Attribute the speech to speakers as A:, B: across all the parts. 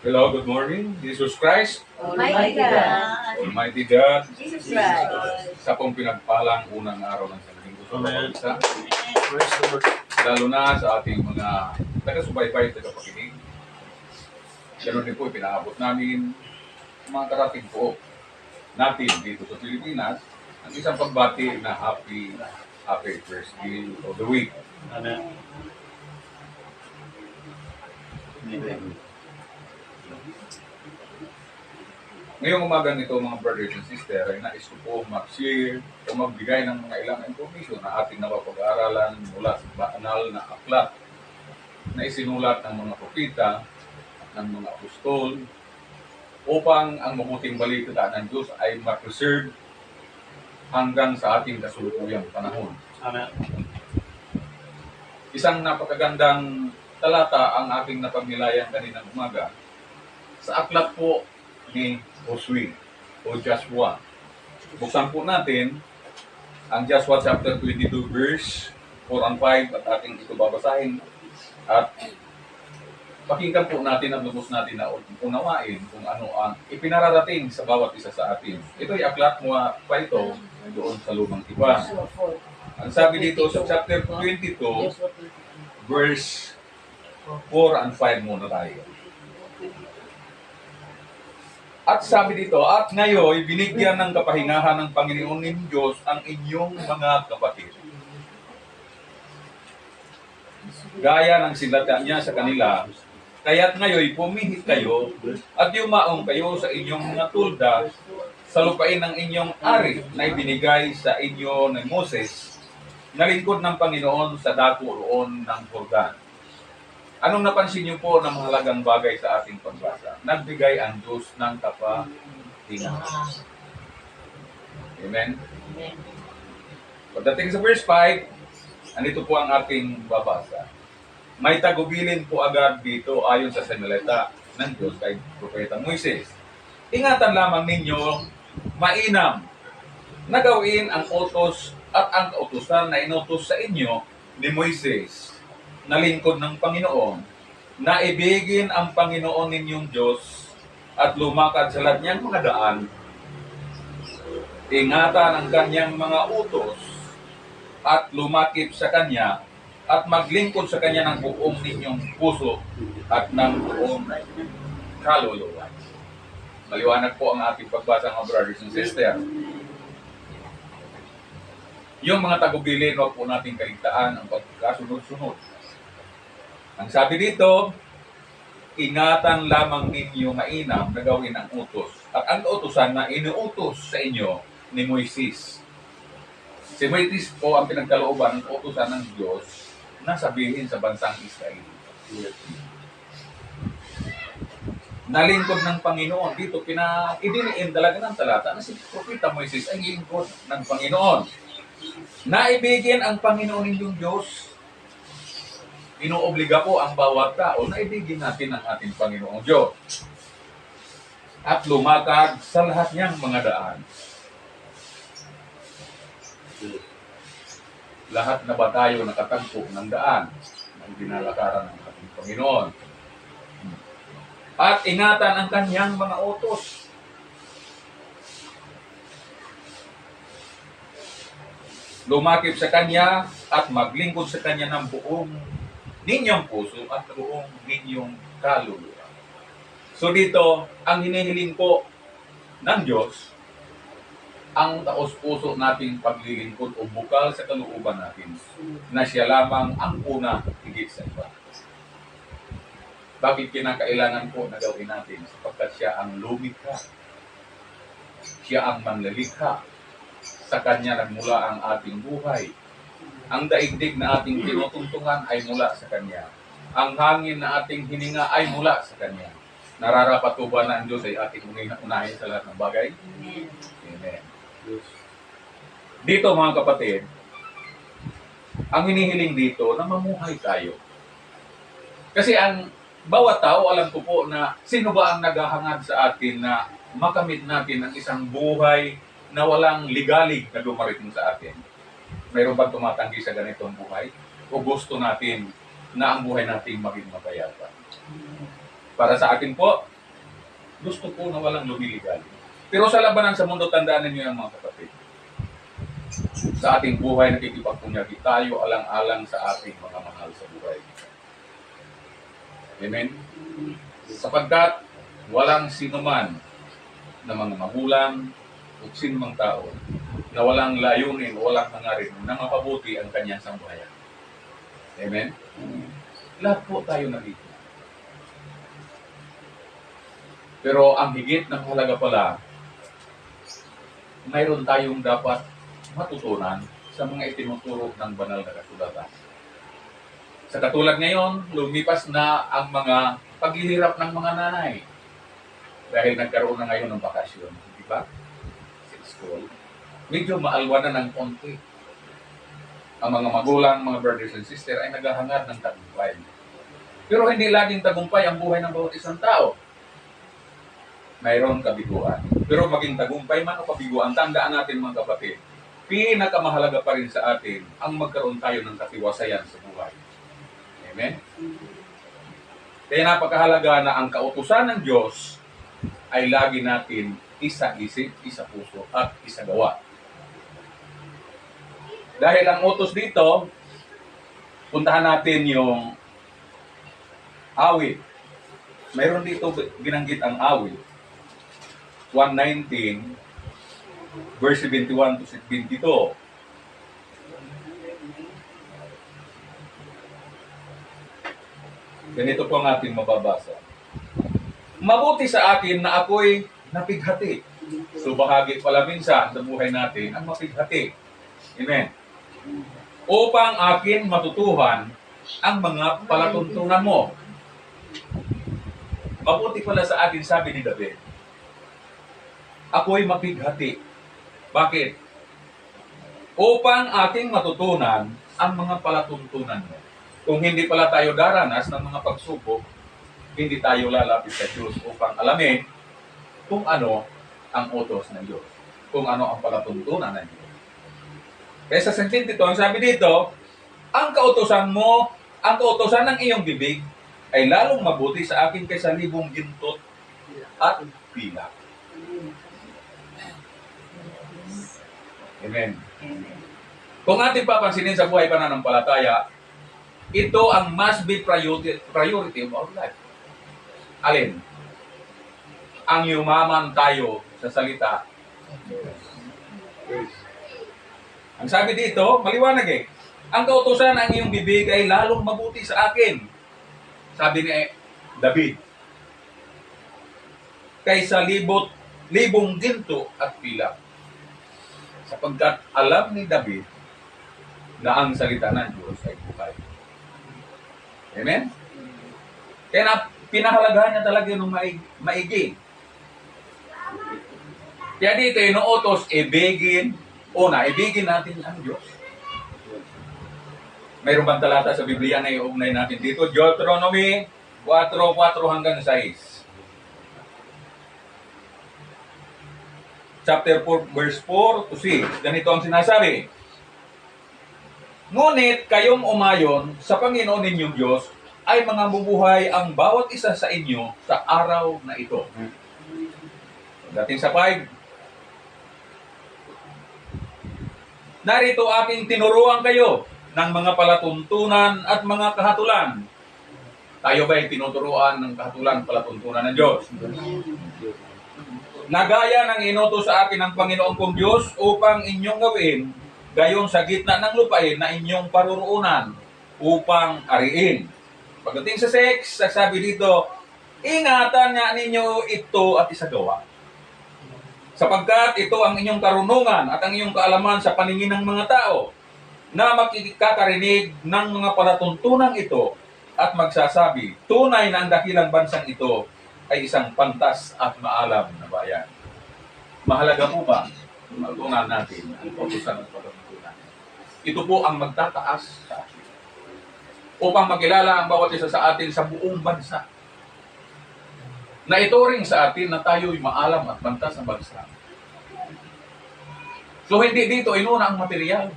A: Hello, good morning. Jesus Christ,
B: Almighty God.
A: Almighty God,
B: Jesus Christ.
A: sa pong pinagpalang unang araw ng Sanlinggo sa bawat isa,
C: Praise the Lord.
A: lalo na sa ating mga taga-subaybay, taga-pakinig. Ganun din po pinaabot namin mga karating po natin dito sa Pilipinas ang isang pagbati na happy first day of the week.
C: Amen.
A: Ngayong umaga nito mga brothers and sisters ay nais ko po mag-share o magbigay ng mga ilang information na ating napapag-aaralan mula sa banal na aklat na isinulat ng mga propeta, ng mga apostol, upang ang mabuting balita ng Diyos ay ma-preserve hanggang sa ating kasulukuyang panahon.
C: Amen.
A: Isang napakagandang talata ang ating napagnilayan kaninang umaga sa aklat po ni Josue o Joshua. Buksan po natin ang Joshua chapter 22 verse 4 and 5 at ating ito babasahin at pakinggan po natin at lubos natin na unawain kung ano ang ipinararating sa bawat isa sa atin. Ito ay aklat mo pa ito doon sa lumang tipan. Ang sabi dito sa chapter 22 verse 4 and 5 muna tayo. At sabi dito, at ngayon, binigyan ng kapahingahan ng Panginoon ng Diyos ang inyong mga kapatid. Gaya ng sinlata niya sa kanila, kaya't ngayon pumihit kayo at yumaong kayo sa inyong mga tulda sa lupain ng inyong ari na ibinigay sa inyo ng Moses na lingkod ng Panginoon sa dako roon ng Jordan. Anong napansin niyo po na mahalagang bagay sa ating pagbasa? Nagbigay ang Diyos ng kapahingahan. Amen? Pagdating sa verse 5, andito po ang ating babasa. May tagubilin po agad dito ayon sa sinalita ng Diyos kay Propeta Moises. Ingatan lamang ninyo, mainam, na gawin ang utos at ang kautusan na inutos sa inyo ni Moises, na lingkod ng Panginoon, na ibigin ang Panginoon ninyong Diyos at lumakad sa lahat niyang mga daan, ingatan ang kanyang mga utos at lumakip sa kanya at maglingkod sa kanya ng buong ninyong puso at ng buong kaluluwa. Maliwanag po ang ating pagbasa, mga brothers and sisters. Yung mga tagubilin, huwag po nating kaligtaan ang pagkasunod-sunod. Ang sabi dito, ingatan lamang ninyo mainam na gawin ang utos. At ang utosan na inuutos sa inyo ni Moises. Si Moises po ang pinagkalooban ng utosan ng Diyos na sabihin sa bansang Israel. Nalingkod ng Panginoon. Dito, idiniin talaga ng talata na si Propeta Moises ay lingkod ng Panginoon. Naibigin ang Panginoon ninyong Diyos. Inoobliga po ang bawat tao na ibigin natin ang ating Panginoong Diyos at lumakad sa lahat niyang mga daan. Lahat na ba tayo nakatagpo ng daan ng dinalakaran ng ating Panginoon? At ingatan ang kanyang mga utos. Lumakip sa kanya at maglingkod sa kanya ng buong ninyong puso at buong ninyong kaluluwa. So dito, ang hinihiling po ng Diyos, ang taos-puso nating paglilingkod o bukal sa kalooban natin, na siya lamang ang una higit sa iba. Bakit kinakailangan po na gawin natin? Sapagkat siya ang lumikha. Siya ang manlalikha. Sa kanya nagmula ang ating buhay. Ang daigdig na ating tinutuntungan ay mula sa Kanya. Ang hangin na ating hininga ay mula sa Kanya. Nararapat ba na ang Diyos ay ating unahin sa lahat ng bagay?
B: Amen.
A: Amen. Dito mga kapatid, ang hinihiling dito na mamuhay tayo. Kasi ang bawat tao, alam ko po na sino ba ang naghahangad sa atin na makamit natin ang isang buhay na walang ligalig na dumarating sa atin. Mayroon bang tumatanggi sa ganitong buhay? O gusto natin na ang buhay natin maging mapayapa? Para sa akin po, Gusto ko na walang lumiligal. Pero sa labanan sa mundo, tandaan ninyo yung mga kapatid. Sa ating buhay, nakikipagpunyagi tayo alang-alang sa ating mga mahal sa buhay. Amen? Sapagkat walang sinuman na mga magulang o sinumang tao na walang layunin o walang hangarin na mapabuti ang kanyang sambahayan. Amen? Lahat po tayo nandito. Pero ang higit na mahalaga pala, mayroon tayong dapat matutunan sa mga itinuturo ng banal na kasulatan. Sa katulad ngayon, lumipas na ang mga paghihirap ng mga nanay dahil nagkaroon na ngayon ng bakasyon, di ba? Sa school. Medyo maalwa na ng konti. Ang mga magulang, mga brothers and sisters ay naghahangad ng tagumpay. Pero hindi laging tagumpay ang buhay ng bawat isang tao. Mayroon kabiguan. Pero maging tagumpay man o kabiguan, tandaan natin mga kapatid, pinakamahalaga pa rin sa atin ang magkaroon tayo ng katiwasayan sa buhay. Amen? Kaya napakahalaga na ang kautusan ng Diyos ay lagi natin isa-isip, isa-puso, at isa-gawa. Dahil ang utos dito, puntahan natin yung awit. Mayroon dito binanggit ang awit. 119, verse 71 to 22. Ganito po ang ating mababasa. Mabuti sa akin na ako'y napighati. So bahagi pala minsan sa buhay natin ang mapighati. Amen. Upang akin matutuhan ang mga palatuntunan mo. Mabuti pala sa akin, sabi ni David. Ako'y mapighati. Bakit? Upang ating matutunan ang mga palatuntunan mo. Kung hindi pala tayo daranas ng mga pagsubok, hindi tayo lalapit sa Diyos upang alamin kung ano ang utos ng Diyos. Kung ano ang palatuntunan ng Diyos. Kaya sa sentence ito, ang sabi dito, ang kautosan mo, ang kautosan ng iyong bibig, ay lalong mabuti sa akin kaysa libong gintot at pilak. Amen. Kung ating papansinin sa buhay pananampalataya, ito ang must be priority of our life. Alin? Ang yumaman tayo sa salita. Ang sabi dito, maliwanag eh. Ang kautusan ng iyong bibig ay lalong mabuti sa akin. Sabi ni David. Kaysa libong ginto at pilak. Sapagkat alam ni David na ang salita ng Diyos ay buhay. Amen? Kaya na, pinahalagahan niya talaga ng maigi. Kaya dito, inuutos, ibigin natin ang Diyos. Mayroong bang talata sa Biblia na iugnay natin dito? Deuteronomy 4:4 hanggang 6. Chapter 4, verse 4 to 6. Ganito ang sinasabi. Ngunit kayong umayon sa Panginoon ninyong Diyos ay mga bubuhay ang bawat isa sa inyo sa araw na ito. Dating sa 5. Narito aking tinuruan kayo ng mga palatuntunan at mga kahatulan. Tayo ba'y tinuturuan ng kahatulan, palatuntunan ng Diyos? Nagaya ng inutos sa akin ng Panginoon kong Diyos upang inyong gawin gayon sa gitna ng lupain na inyong paruroonan upang ariin. Pagdating sa 6, sasabi dito, ingatan nga ninyo ito at isagawa. Sapagkat ito ang inyong karunungan at ang inyong kaalaman sa paningin ng mga tao na makikakarinig ng mga palatuntunan ito at magsasabi, tunay na ang dakilang bansang ito ay isang pantas at maalam na bayan. Mahalaga po ba matutunan natin ang kautusan ng palatuntunan? Ito po ang magtataas sa atin upang makilala ang bawat isa sa atin sa buong bansa. Na ito rin sa atin na tayo'y maalam at pantas ng bansa. So hindi dito inuna ang material,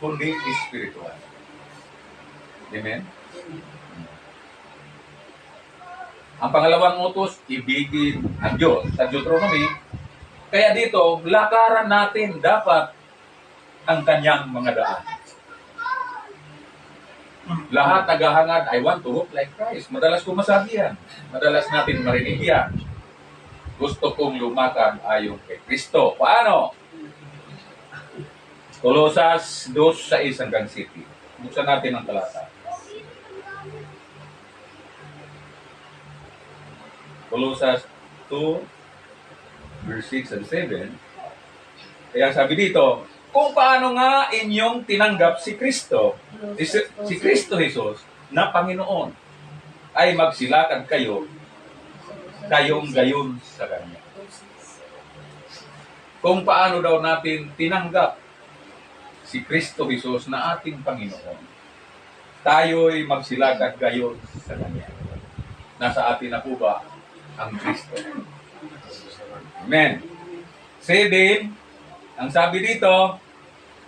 A: kundi spiritual. Amen? Ang pangalawang utos, ibigin ang Diyos. Sa Deuteronomy, kaya dito, lakaran natin dapat ang kanyang mga daan. Lahat naghahangad, I want to look like Christ. Madalas ko masabi yan. Madalas natin marinig yan. Gusto kong lumakad ayon kay Kristo. Paano? Colosas 2:6 hanggang 7. Buksan natin ang talata. Colosas 2, verse 6 and 7. Kaya sabi dito, kung paano nga inyong tinanggap si Kristo, si Kristo Jesus na Panginoon, ay magsilakad kayong gayon sa Kanya. Kung paano daw natin tinanggap si Kristo Jesus na ating Panginoon, tayo'y magsilakad gayon sa Kanya. Nasa atin na po ba ang Kristo? Amen. 7, ang sabi dito,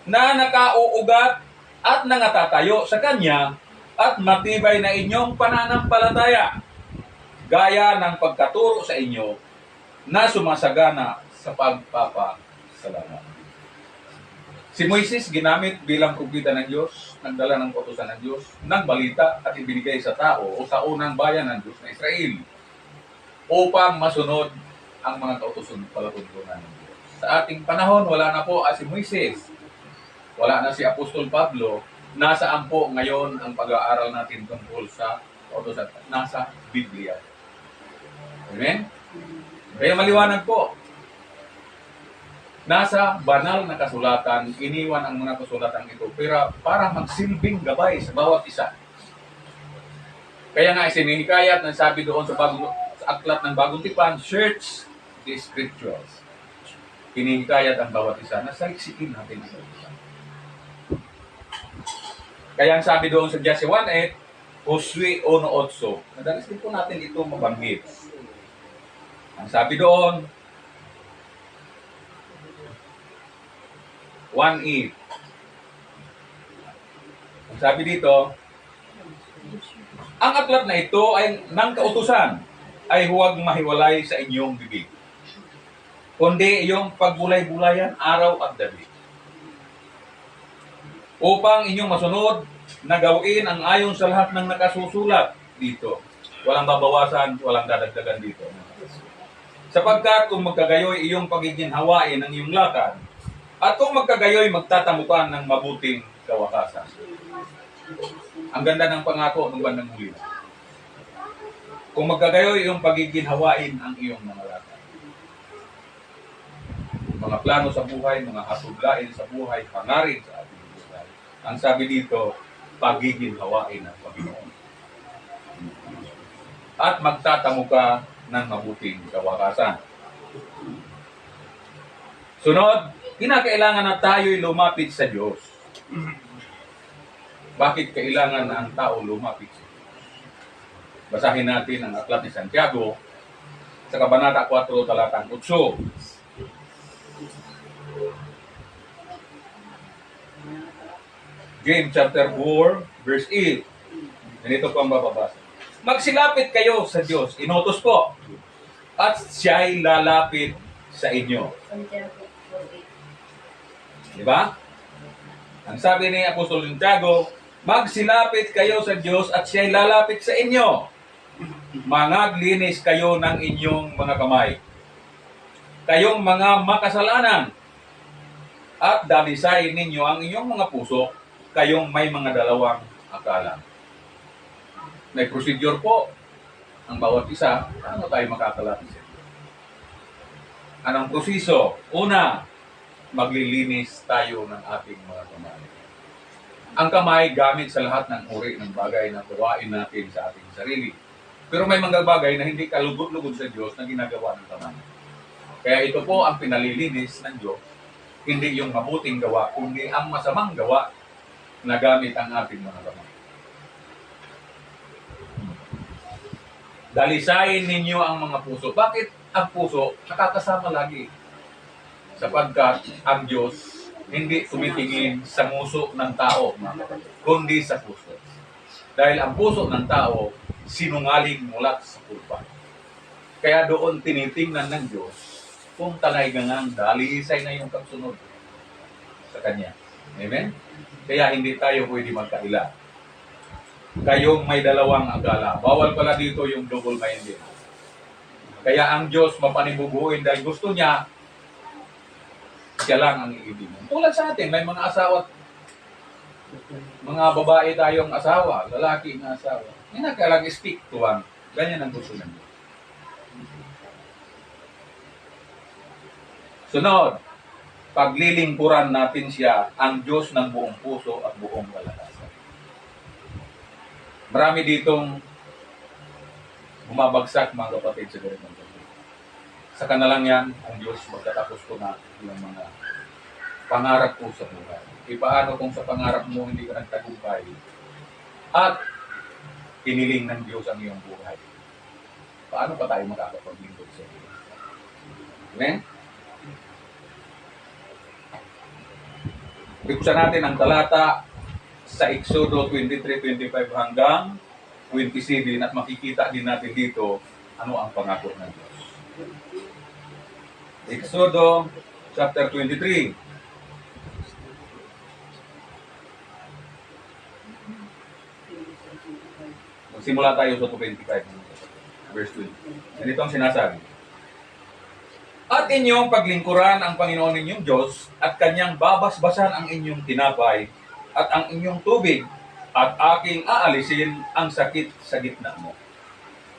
A: na nakauugat at nangatatayo sa Kanya at matibay na inyong pananampalataya, gaya ng pagkaturo sa inyo na sumasagana sa pagpapasalamat. Si Moises ginamit bilang propeta ng Diyos, nagdala ng kautusan ng Diyos, nagbalita at ibinigay sa tao o sa unang bayan ng Diyos na Israel upang masunod ang mga kautusan palatuntunan ng Diyos. Sa ating panahon, wala na po si Moises. Wala na si Apostol Pablo. Nasaan po ngayon ang pag-aaral natin tungkol sa kautusan? Nasa Biblia. Amen? Kaya maliwanag po. Nasa banal na kasulatan, iniwan ang mga kasulatan ito para magsilbing gabay sa bawat isa. Kaya nga isinihikayat na sabi doon sa aklat ng Bagong Tipan, search the scriptures. Hinihikayat ang bawat isa na saliksikin natin ang bawat isa. Kaya ang sabi doon sa Jose 1:8, Josue 1:8, madalas din po natin ito mabanggit. Ang sabi doon, 1:8. Ang sabi dito, ang aklat na ito ay ng kautusan ay huwag mahiwalay sa inyong bibig, kundi iyong pagbulay-bulayan araw at gabi, upang inyong masunod na gawin ang ayon sa lahat ng nakasusulat dito. Walang babawasan, walang dadagdagan dito. Sapagkat kung magkagayoy iyong pagiginhawain ng iyong lakad, at kung magkagayoy magtatamukan ng mabuting kawakasan. Ang ganda ng pangako ng bandang huli. Kung magkagayoy iyong pagiginhawain ang iyong mga lakad. Mga plano sa buhay, mga hasuglain sa buhay, pangarin sa ating buhay. Ang sabi dito, pagiginhawain ng Panginoon. At magtatamo ka ng mabuting kawakasan. Sunod, kinakailangan na tayo'y lumapit sa Diyos. Bakit kailangan na ang tao lumapit sa Diyos? Basahin natin ang aklat ni Santiago sa Kabanata 4, talatang 8. James chapter 4, verse 8. Ganito po ang bababasa. Magsilapit kayo sa Diyos, inutos po, at siya'y lalapit sa inyo. Diba? Ang sabi ni Apostol Santiago, magsilapit kayo sa Diyos at siya'y lalapit sa inyo. Mangaglinis kayo ng inyong mga kamay, kayong mga makasalanan, at dalisay ninyo ang inyong mga puso, kayong may mga dalawang akala. May procedure po ang bawat isa. Paano tayo makakalapit sa Diyos? Anong proseso? Una, maglilinis tayo ng ating mga kamay. Ang kamay gamit sa lahat ng uri ng bagay na gawain natin sa ating sarili. Pero may mga bagay na hindi kalugod-lugod sa Diyos na ginagawa ng kamay. Kaya ito po ang pinalilinis ng Diyos. Hindi yung mabuting gawa, kundi ang masamang gawa na gamit ang ating mga kamay. Dalisayin ninyo ang mga puso. Bakit ang puso nakakasama lagi? Sapagkat ang Diyos hindi tumitingin sa nguso ng tao, kundi sa puso. Dahil ang puso ng tao, sinungaling mula sa kulpa. Kaya doon tinitingnan ng Diyos kung talay-gangang dalisay na yung pagsunod sa Kanya. Amen? Kaya hindi tayo pwede magkaila. Kayong may dalawang akala. Bawal pala dito yung double-minded. Kaya ang Diyos mapanibubuhin dahil gusto niya, siya lang ang iibigin. Tulad sa atin, may mga asawa, mga babae tayong asawa, lalaki na asawa. Hindi na kailang stick to one. Ganyan ang gusto niya. Sunod, paglilingkuran natin siya, ang Diyos ng buong puso at buong kalakasan. Marami ditong bumabagsak mga kapatid sa ganitong pagkakas. Sa kanalang yan, ang Diyos magtatapos ko na yung mga pangarap ko sa buhay. E paano kung sa pangarap mo hindi ka nagtagumpay at piniling ng Diyos ang iyong buhay? Paano pa tayo makakapaglingkod sa Diyos? Amen? Buksan natin ang talata sa Exodo 23:25 hanggang 27 at makikita din natin dito ano ang pangako ng Diyos. Exodo chapter 23. Magsimula tayo sa 25, verse 20. Ganito ang sinasabi. At inyong paglingkuran ang Panginoon ninyong Diyos at kanyang babasbasan ang inyong tinapay at ang inyong tubig at aking aalisin ang sakit sa gitna mo.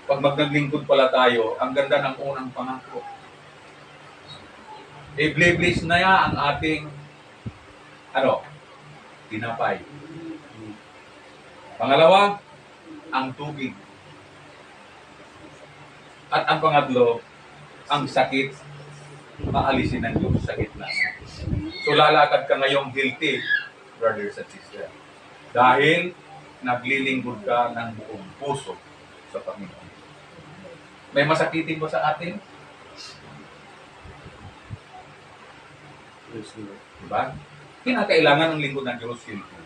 A: Pag magnaglingkod pala tayo, ang ganda ng unang pangako. I-bliblis na ya ang ating tinapay. Pangalawa, ang tubig. At ang pangatlo, ang sakit, maalisin ng Diyos sa gitna. So lalakad ka ngayong guilty, brothers and sisters. Dahil naglilingkod ka ng buong puso sa Panginoon. May masakitin ba sa atin?
C: Praise the Lord.
A: Diba? Kinakailangan ng lingkod ng Diyos guilty.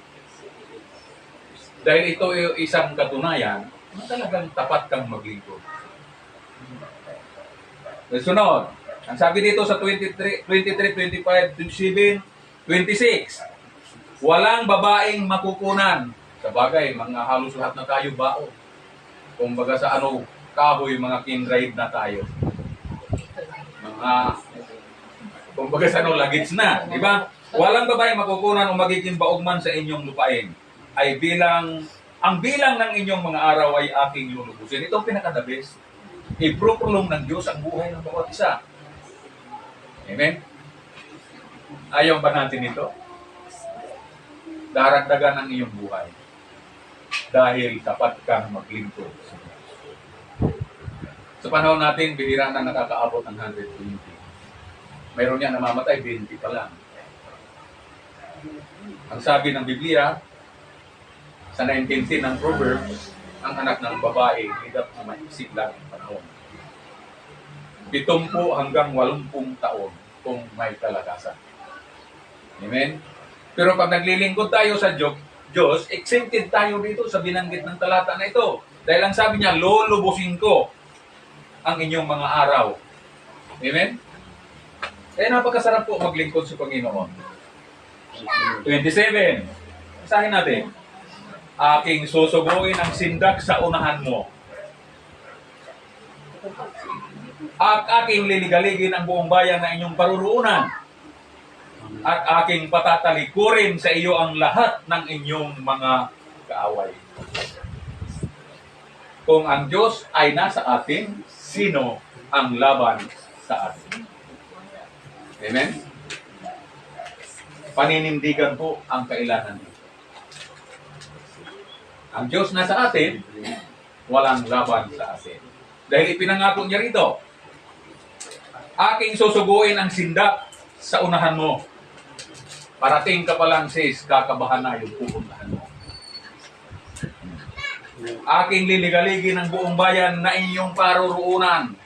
A: Dahil ito ay isang katunayan na talagang tapat kang maglingkod. Sunod, ang sabi dito sa 23, 25, 27, 26, walang babaeng makukunan. Sa bagay, mga halos lahat na tayo bao. Kung baga sa kahoy, mga kinraid na tayo. Kung baga sa lagits na. Di ba? Walang babaeng makukunan o magiging baugman sa inyong lupain. Ang bilang ng inyong mga araw ay aking lulubusin. Ito ang pinaka-the best. I-prolong ng Diyos ang buhay ng bawat isa. Amen? Ayaw ba natin ito? Daragdagan ang iyong buhay. Dahil tapat kang maglingkod sa Diyos. Sa panahon natin, bihira na nakakaabot ng 120. Mayroon yan namamatay, 20 pa lang. Ang sabi ng Biblia, sa 1910 ng Proverbs, ang anak ng babae, higap na maisip lang ang panahon. 70 hanggang 80 taon kung may kalakasan. Amen? Pero pag naglilingkod tayo sa Diyos, exempted tayo dito sa binanggit ng talata na ito. Dahil ang sabi niya, lulubusin ko ang inyong mga araw. Amen? Kaya napakasarap po maglingkod sa Panginoon. 27. Basahin natin. Aking susuguin ang sindak sa unahan mo. At aking liligaligin ang buong bayan na inyong paruruunan. At aking patatalikurin sa iyo ang lahat ng inyong mga kaaway. Kung ang Diyos ay nasa atin, sino ang laban sa atin? Amen? Paninindigan po ang kailangan dito. Ang Diyos nasa atin, walang laban sa atin. Dahil ipinangako niya rito, aking susuguin ang sindak sa unahan mo. Parating ka pa lang, sis, kakabahan na yung pupuntahan mo. Aking liligaligin ang buong bayan na inyong paruruunan.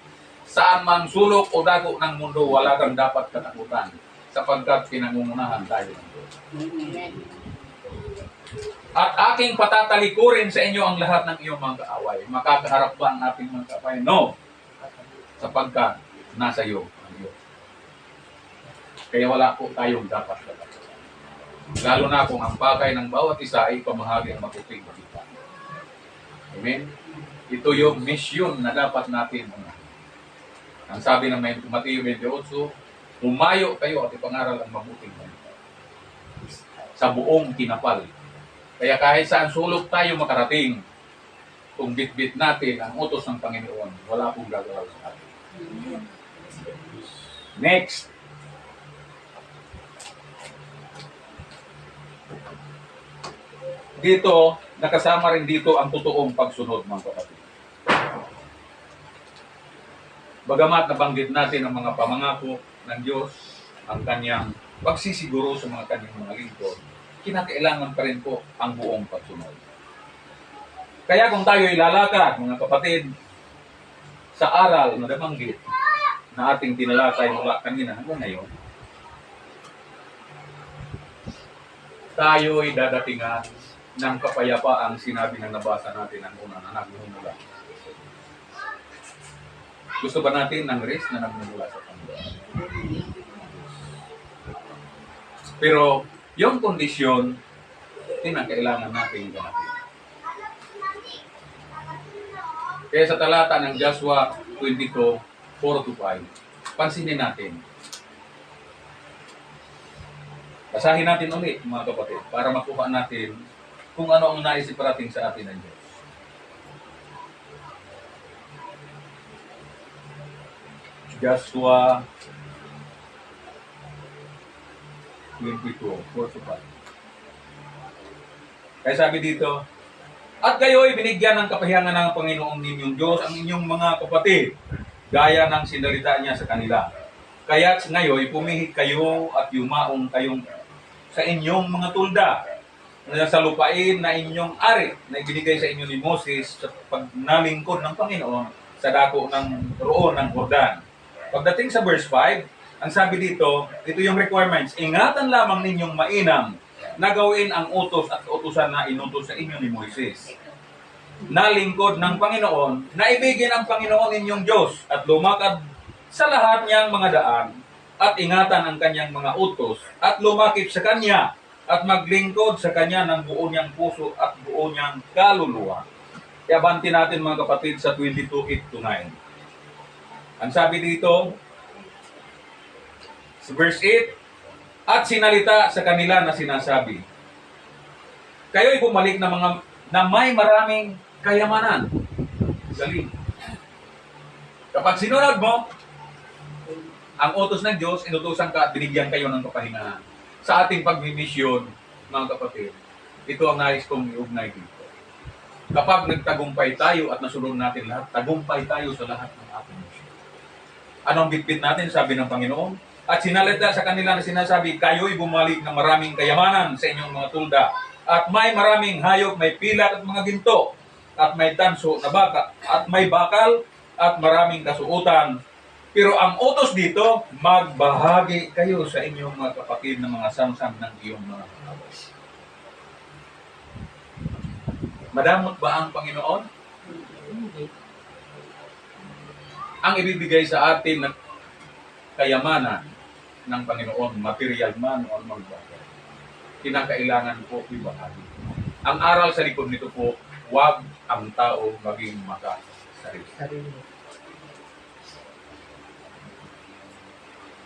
A: Saan mang sulok o dako ng mundo, wala kang dapat katakutan sapagkat pinangungunahan tayo ng Diyos. At Aking patatalikurin sa inyo ang lahat ng iyong mga kaaway. Makakaharap ba ang ating mga kaaway? No. Sapagkat nasa iyo ang Diyos. Kaya wala po tayong dapat gawin. Lalo na kung ang bagay ng bawat isa ay pamahagi ang mabuting balita. Amen? Ito yung mission na dapat natin. Ang sabi ng Mateo 28, humayo kayo at ipangaral ang mabuting balita sa buong kinapal. Kaya kahit saan sulok tayo makarating, kung bitbit natin ang utos ng Panginoon, wala pong gagawin sa atin. Next. Dito, nakasama rin dito ang totoong pagsunod, mga kapatid. Bagamat nabanggit natin ang mga pamangako ng Diyos, ang kanyang pagsisiguro sa mga kanyang mga lingkod, kinakailangan pa rin po ang buong pagsunod. Kaya kung tayo ay lalakad, mga kapatid, sa aral na nabanggit na ating tinalakay mula kanina hanggang ngayon, tayo ay dadatingan ng kapayapaang sinabi ng nabasa natin ang unang na nagmumula. Gusto ba natin ng rest na nagmumula sa Panginoon? Pero yung kondisyon, kailangan natin ganapin. Kaya sa talata ng Joshua 22, 4-5, pansinin natin. Basahin natin ulit, mga kapatid, para makuha natin kung ano ang naisip parating sa atin ng Diyos. Joshua 22, 4-5. Kaya sabi dito, at kayo'y binigyan ng kapahiyangan ng Panginoong ninyong Diyos ang inyong mga kapatid, gaya ng sinalita niya sa kanila. Kaya't ngayon, pumihit kayo at yumaong kayong sa inyong mga tulda na sa lupain na inyong ari na ibinigay sa inyo ni Moses sa pagnalingkod ng Panginoon sa dako ng roon ng Jordan. Pagdating sa verse 5, ang sabi dito, ito yung requirements, ingatan lamang ninyong mainam na gawin ang utos at utusan na inutos sa inyo ni Moises. Nalingkod ng Panginoon, na ibigin ang Panginoon inyong Diyos at lumakad sa lahat niyang mga daan at ingatan ang kanyang mga utos at lumakip sa kanya at maglingkod sa kanya ng buo niyang puso at buo niyang kaluluwa. Iabanti natin mga kapatid sa 22:8-9. Ang sabi dito, sa verse 8, at sinalita sa kanila na sinasabi, kayo'y bumalik na may maraming kayamanan. Galing. Kapag sinunod mo ang utos ng Diyos, inutusan ka at binigyan kayo ng kapahingahan. Sa ating pagmimisyon, mga kapatid, ito ang nais kong iugnay dito. Kapag nagtagumpay tayo at nasunod natin lahat, tagumpay tayo sa lahat ng ating misyon. Anong bitbit natin, sabi ng Panginoon? At sinalita sa kanila na sinasabi, kayo'y bumalik ng maraming kayamanan sa inyong mga tulda. At may maraming hayop, may pilat at mga ginto. At may tanso na baka, at may bakal, at maraming kasuutan. Pero ang utos dito, magbahagi kayo sa inyong mga kapatid ng mga samsam ng iyong mga kaaway. Madamot ba ang Panginoon? Ang ibibigay sa atin na kayamanan ng Panginoon, material man o anumang bagay, kinakailangan po ibahagi. Ang aral sa likod nito po, huwag ang tao maging makasarili.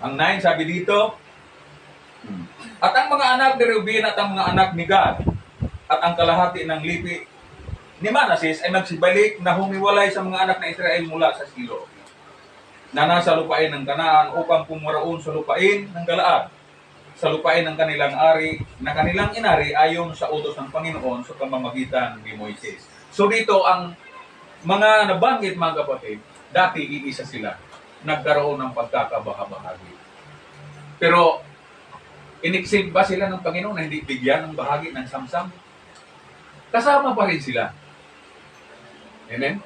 A: Ang 9, sabi dito, at ang mga anak ni Reuben at ang mga anak ni Gad at ang kalahati ng lipi ni Manases ay nagsibalik na humiwalay sa mga anak na Israel mula sa Silo na nasa lupain ng Kanaan upang pumaraon sa lupain ng Galaad, sa lupain ng kanilang ari na kanilang inari ayon sa utos ng Panginoon sa pamamagitan ni Moises. So dito ang mga nabanggit, mga kapatid, dati iisa sila, nagkaroon ng pagkakabahabahagi. Pero iniksid ba sila ng Panginoon na hindi bigyan ng bahagi ng samsam? Kasama pa rin sila. Amen?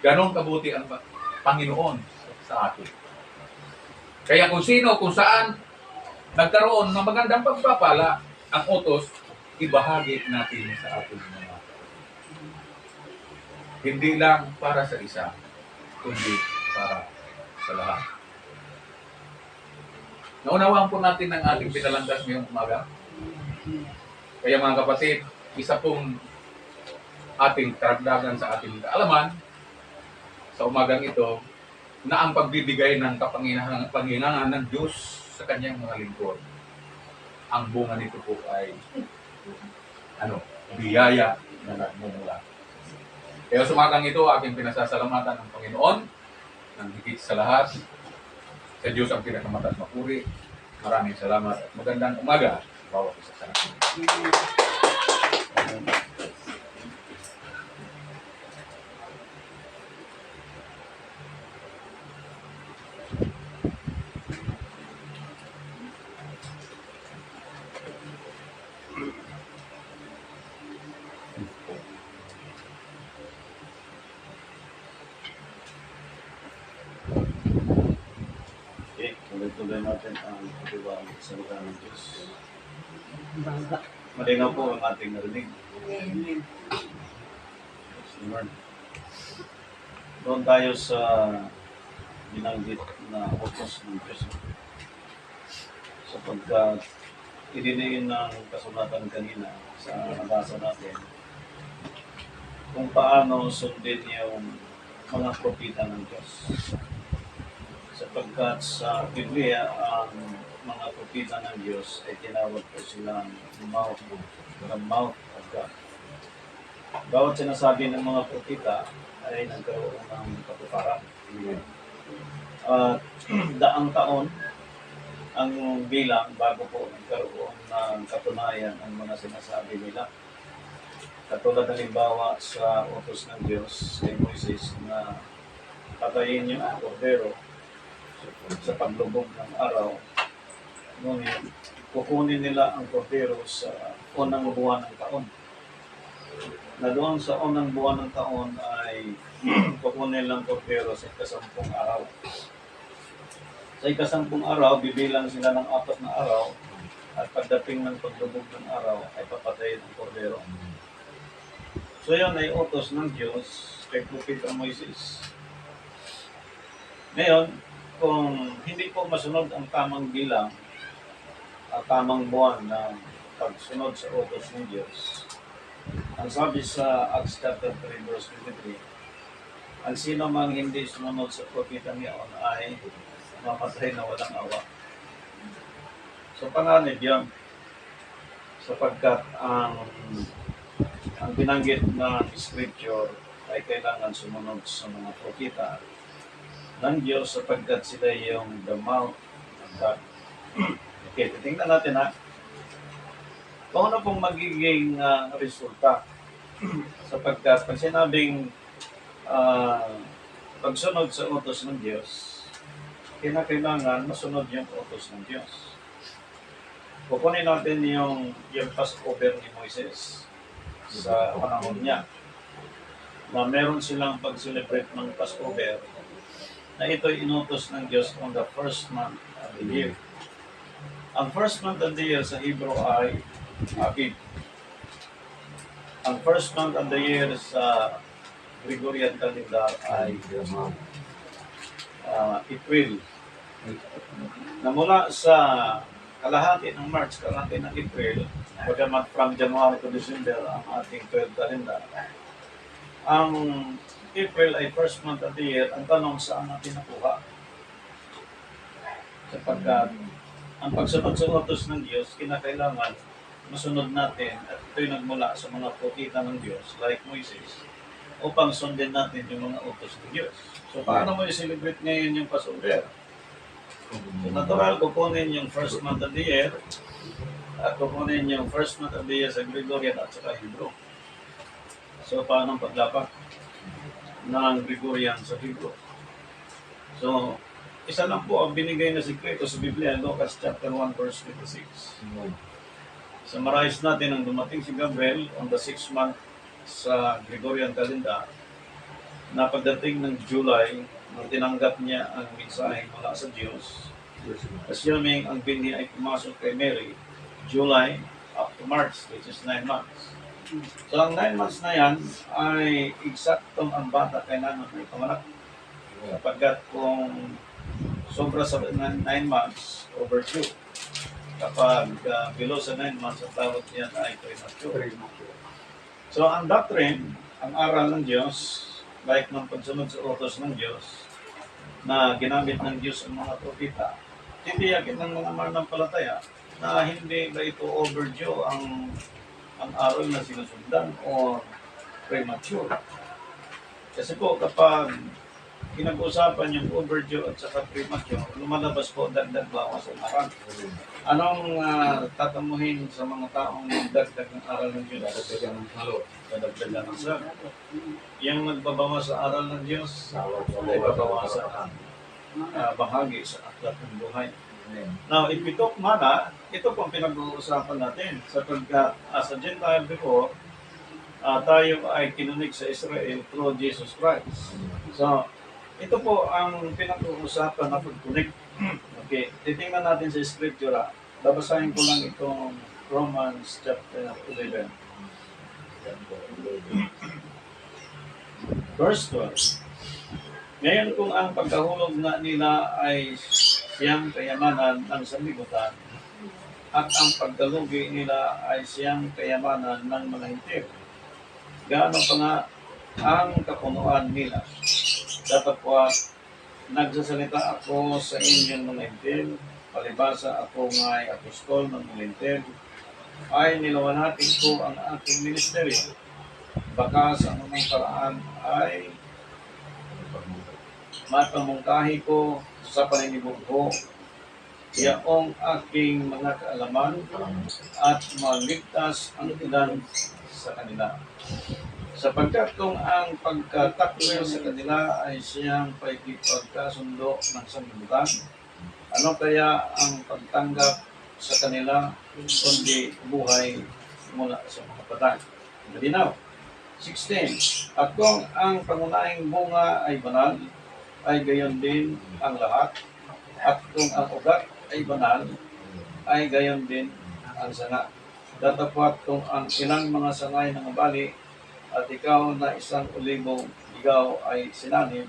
A: Ganon kabuti ang Panginoon sa atin. Kaya kung sino, kung saan nagkaroon ng magandang pagpapala, ang utos, ibahagi natin sa ating mga hindi lang para sa isa, kundi para sa lahat. Naunawaan po natin ang ating pinalandas ngayong umaga. Kaya mga kapatid, isa pong ating karagdagan sa ating kaalaman sa umagang ito na ang pagbibigay ng kapangyarihan ng Diyos sa kanyang mga lingkod. Ang bunga nito po ay biyaya na nagmumula. Kaya sa umagang ito, aking pinasasalamatan ng Panginoon ng higit sa lahat. Sa Diyos ang pinakamataas na puri. Maraming salamat at magandang umaga bawat isa sa atin.
C: Okay, tuloy-tuloy natin ang pagdiwang sa salita ng Diyos. Malinaw po ang ating narinig.
B: Amen.
C: Yes, Lord. Doon tayo sa binanggit na utos ng Diyos. Sapagkat idiniin ng kasulatan kanina sa nabasa natin kung paano sundin yung mga propita ng Diyos. Sapagkat sa Biblia, ang mga propita ng Diyos ay tinawag po silang mouth, the mouth of God. Bawat sinasabi ng mga propita ay nagkaroon ng katuparan. At daang taon ang bilang bago po nagkaroon ng katunayan ang mga sinasabi nila. Katulad halimbawa sa utos ng Diyos kay Moises na patayin niyo ang kordero sa paglubog ng araw. Ngunit kukunin nila ang kordero sa unang buwan ng taon. Na doon sa unang buwan ng taon ay kukunin lang kordero sa ikasampung araw. Sa ikasampung araw, bibilang sila ng 4 na araw at pagdating ng paglubog ng araw ay papatayin ang kordero. So yun ay utos ng Diyos kay Propeta Moises. Ngayon, kung hindi po masunod ang tamang bilang at tamang buwan ng pagsunod sa utos ng Diyos, ang sabi sa Acts chapter 3 verse 23, ang sino mang hindi sumunod sa propeta niyon ay mamatay na walang awa. So panganib yan, sapagkat ang binanggit na scripture ay kailangan sumunod sa mga propeta ng Diyos sapagkat sila yung the mouth of God. Okay, tingnan natin ha. Kung ano pong magiging resulta sapagkat pag sinabing pagsunod sa utos ng Diyos, kailangan masunod yung utos ng Diyos. Kukunin natin yung Passover ni Moises sa panahon niya na meron silang pag-celebrate ng Passover na ito'y inutos ng Diyos on the first month of the year. Ang first month of the year sa Hebrew ay Abib. Ang first month of the year sa Gregorian calendar ay April. Na mula sa kalahati ng March, kalahati ng April, bagamat from January to December ang ating 12 calendar, ang April ay first month of the year. Ang tanong, saan natin nakuha? Sapagkat ang pagsunod sa utos ng Diyos, kinakailangan masunod natin at ito'y nagmula sa mga propeta ng Diyos like Moises upang sundin natin yung mga utos ng Diyos. So paano mo i-celebrate ngayon yung Passover? So natural, kukunin yung first month of the year at kukunin yung first month of the year sa Gregorian at saka Hebrew. So paano ang paglapat ng Gregorian sa Hebrew? So isa lang po ang binigay na sikreto sa Biblia, Lucas chapter 1 verse 26. Summarize natin ang dumating si Gabriel on the 6th month sa Gregorian calendar na pagdating ng July nang tinanggap niya ang mensahe mula sa Diyos. Assuming ang binhi ay pumasok kay Mary, July, up to March, which is 9 months. So ang 9 months na yan ay eksaktong ang bata kailangan may panganak. Kapagkat kung sobra sa 9 months, overdue. Kapag below sa 9 months, ang tawag niyan ay premature. So ang doctrine, ang aral ng Diyos, like ng pagsunod sa utos ng Diyos, na ginamit ng Diyos ang mga propeta, titiyakin ng mga mananampalataya na hindi ba ito overdue ang aral na sinusundan o premature. Kasi po kapag pinag-usapan yung overdue at saka premature, lumalabas po dagdag bawas ang aral. Anong tatamuhin sa mga taong dagdag ng aral ng Diyos? Dadagdagan ng sal. Yung nagbabawas sa aral ng Diyos, ay babawasan ang bahagi sa aklat ng buhay. Now, if we talk mana, ito pong pinag-uusapan natin. Sapagkat as a Gentile before, tayo ay kinunik sa Israel through Jesus Christ. So, ito po ang pinag-uusapan na pag-connect. Okay, titingnan natin sa scripture. Babasahin ko lang itong Romans chapter 11. Verse 12. Ngayon kung ang pagkahulog na nila ay siyang kayamanan ng sanlibutan at ang pagkalugi nila ay siyang kayamanan ng mga hintil, gaano pa nga ang kapunuan nila? Dapat po nagsasalita ako sa inyong mga hintil, palibasa ako nga'y apostol ng mga hintil, ay nilawanati ko ang aking ministeryo. Baka sa anumang paraan ay mapamungkahi ko sa paninibog ko yaong aking mga kaalaman at maligtas ang ilan sa kanila. Sapagkat kung ang pagkatakwil sa kanila ay siyang paikipagkasundo ng sanlibutan, ano kaya ang pagtanggap sa kanila kundi buhay mula sa mga patay? Malinaw. 16. At kung ang pangunahing bunga ay banal, ay gayon din ang lahat. At kung ang ugat ay banal, ay gayon din ang sanga. Datapwat kung ang ilang mga sangay ng bali, at ikaw na isang ulibong ikaw ay sinanib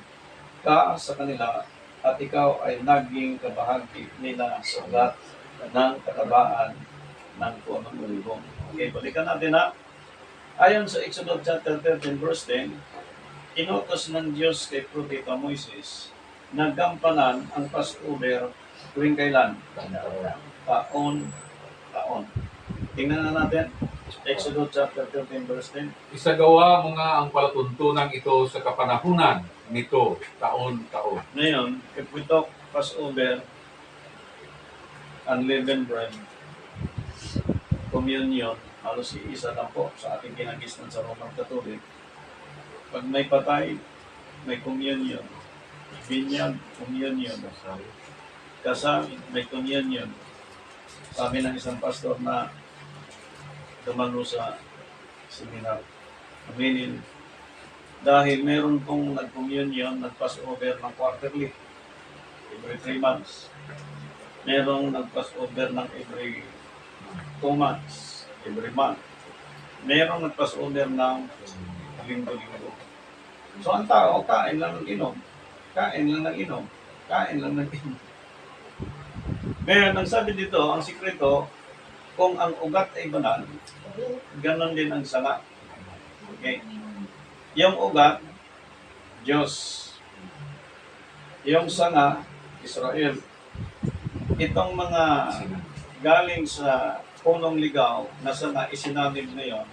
C: ka sa kanila, at ikaw ay naging kabahagi nila sa ugat ng katabaan ng punong ulibong. Okay, balikan natin na. Ayon sa Exodus chapter 13 verse 10, inutos ng Diyos kay Propeta Moises na gampanan ang Passover tuwing kailan? Taon. Tingnan na natin. Exodus chapter 13 verse 10.
A: Isagawa mo nga ang palatuntunan ito sa kapanahunan nito, taon-taon.
C: Ngayon, if we talk Passover, unleavened bread, communion, halos isa lang po sa ating kinagisnan sa Roman Catholic. Pag may patay, may communion. Binyag, communion. Kasal, may communion. Sabi ng isang pastor na dumalo sa seminar, aminin, dahil meron pong nag-communion, nag-Passover ng quarterly, every 3 months. Merong nag-Passover ng every 2 months. Every month. Merong nagpas-order ng linggo-linggo. So ang tao, kain lang ng inom. Kain lang ng inom. Kain lang ng inom. Ngayon, ang sabi dito, ang sikreto, kung ang ugat ay banal, ganon din ang sanga. Okay? Yung ugat, Diyos. Yung sanga, Israel. Itong mga galing sa punong ligaw na sana isinanib ngayon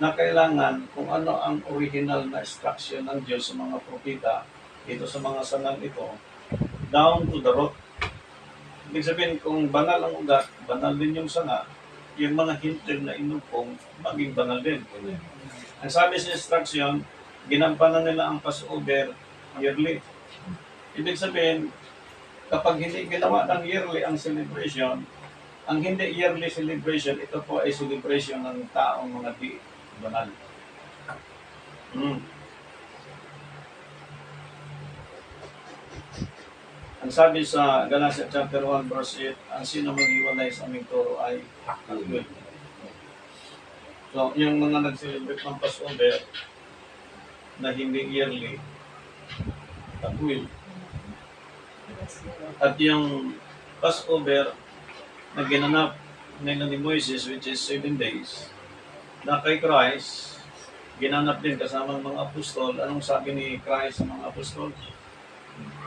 C: na kailangan kung ano ang original na instruction ng Diyos sa mga propeta dito sa mga sanang ito, down to the root. Ibig sabihin, kung banal ang ugat, banal din yung sanga, yung mga hintil na inupong, maging banal din. Ang sabi sa instruction, ginampanan nila ang Passover yearly. Ibig sabihin, kapag hindi ginawa ng yearly ang celebration, ang hindi yearly celebration, ito po ay celebration ng taong mga di banal. Ang sabi sa Galatia chapter 1 verse 8, ang sino maghiwalay sa aming turo ay takwil. So, yung mga nag-celebrate ng Passover na hindi yearly, takwil. At yung Passover na ginanap nila ni Moises, which is 7 days, na kay Christ, ginanap din kasama ng mga apostol. Anong sabi ni Christ sa mga apostol?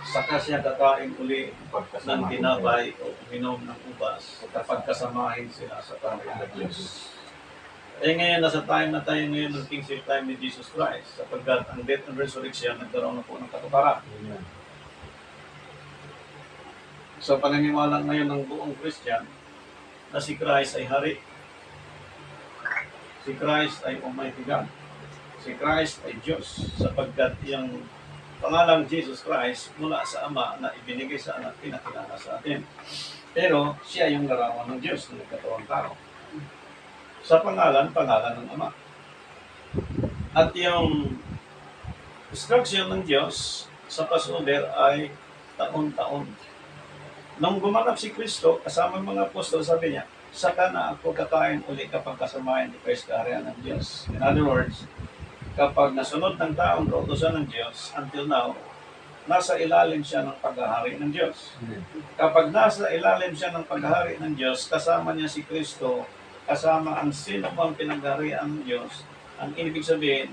C: Saka siya kakain uli ng tinapay o uminom ng ubas kapag kasamahin sila sa kamay ng Diyos. Eh ngayon, nasa time na tayo ngayon ng kingship time ni Jesus Christ, sapagkat ang death and resurrection nagkaroon na po ng katuparan. So pananiwala ngayon ng buong Christian na si Christ ay hari, si Christ ay Almighty God, si Christ ay Diyos, sapagkat yung pangalang Jesus Christ mula sa Ama na ibinigay sa anak, pinakilala sa atin. Pero siya yung larawan ng Diyos na nagkatawang tao. Sa pangalan ng Ama. At yung instruction ng Diyos sa Passover ay taon-taon. Nung gumanap si Kristo, kasama ng mga apostol, sabi niya, saka na ako kakain uli kapag kasamahin ni Christ kaharian ng Diyos. In other words, kapag nasunod ng taong kautusan ng Diyos, until now, nasa ilalim siya ng paghahari ng Diyos. Kapag nasa ilalim siya ng paghahari ng Diyos, kasama niya si Kristo, kasama ang sino ang pinagharian ng Diyos, ang ibig sabihin,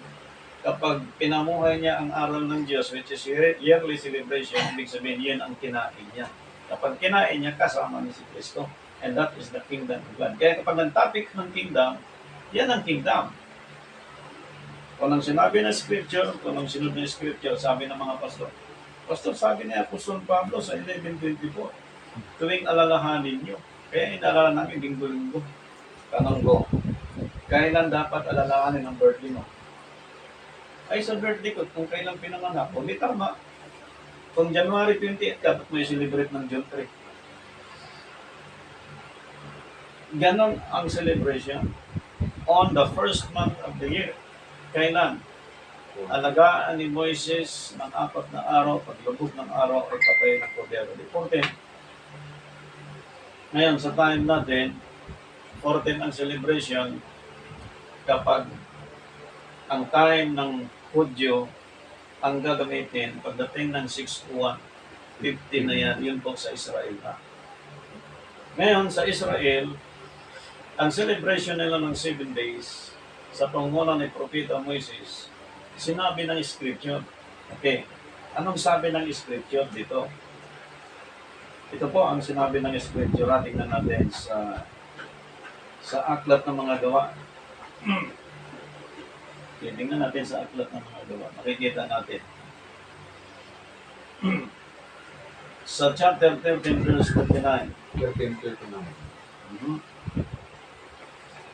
C: kapag pinamuhay niya ang aral ng Diyos, which is yearly celebration, ibig sabihin, yun ang kinain niya. Kapag kinain niya, kasama niya si Kristo. And that is the kingdom of God. Kaya kapag nag-topic ng kingdom, yan ang kingdom. Kung ang sinabi ng scripture, kung ang sinunod ng scripture, sabi ng mga pastor, Pastor, sabi ni Apostol Pablo sa 11:24, tuwing alalahanin niyo. Kaya inaalala namin linggo-linggo. Tanong ko, kailan dapat alalahanin ang birthday mo? Ay sa birthday ko, kung kailan pinanganak ko, hindi tama. Kung January 28, dapat may celebrate ng June 3. Ganon ang celebration on the first month of the year. Kailan? Alagaan ni Moises ng 4 na araw, paglubog ng araw ay patay ng kordero. 14. Ngayon, sa time natin, 14 ang celebration kapag ang time ng Hudyo ang gagamitin pagdating ng 6:1, 15 na yan, yun po sa Israel na. Ngayon, sa Israel, ang celebration nila ng 7 days sa pangunguna ni Propeta Moises, sinabi ng Scripture. Okay, anong sabi ng Scripture dito? Ito po ang sinabi ng Scripture. Tingnan natin sa aklat ng mga gawa. Tingnan natin sa aklat ng mga gawa. Makikita natin. Sa chapter 13, verse 39.
A: 13:39.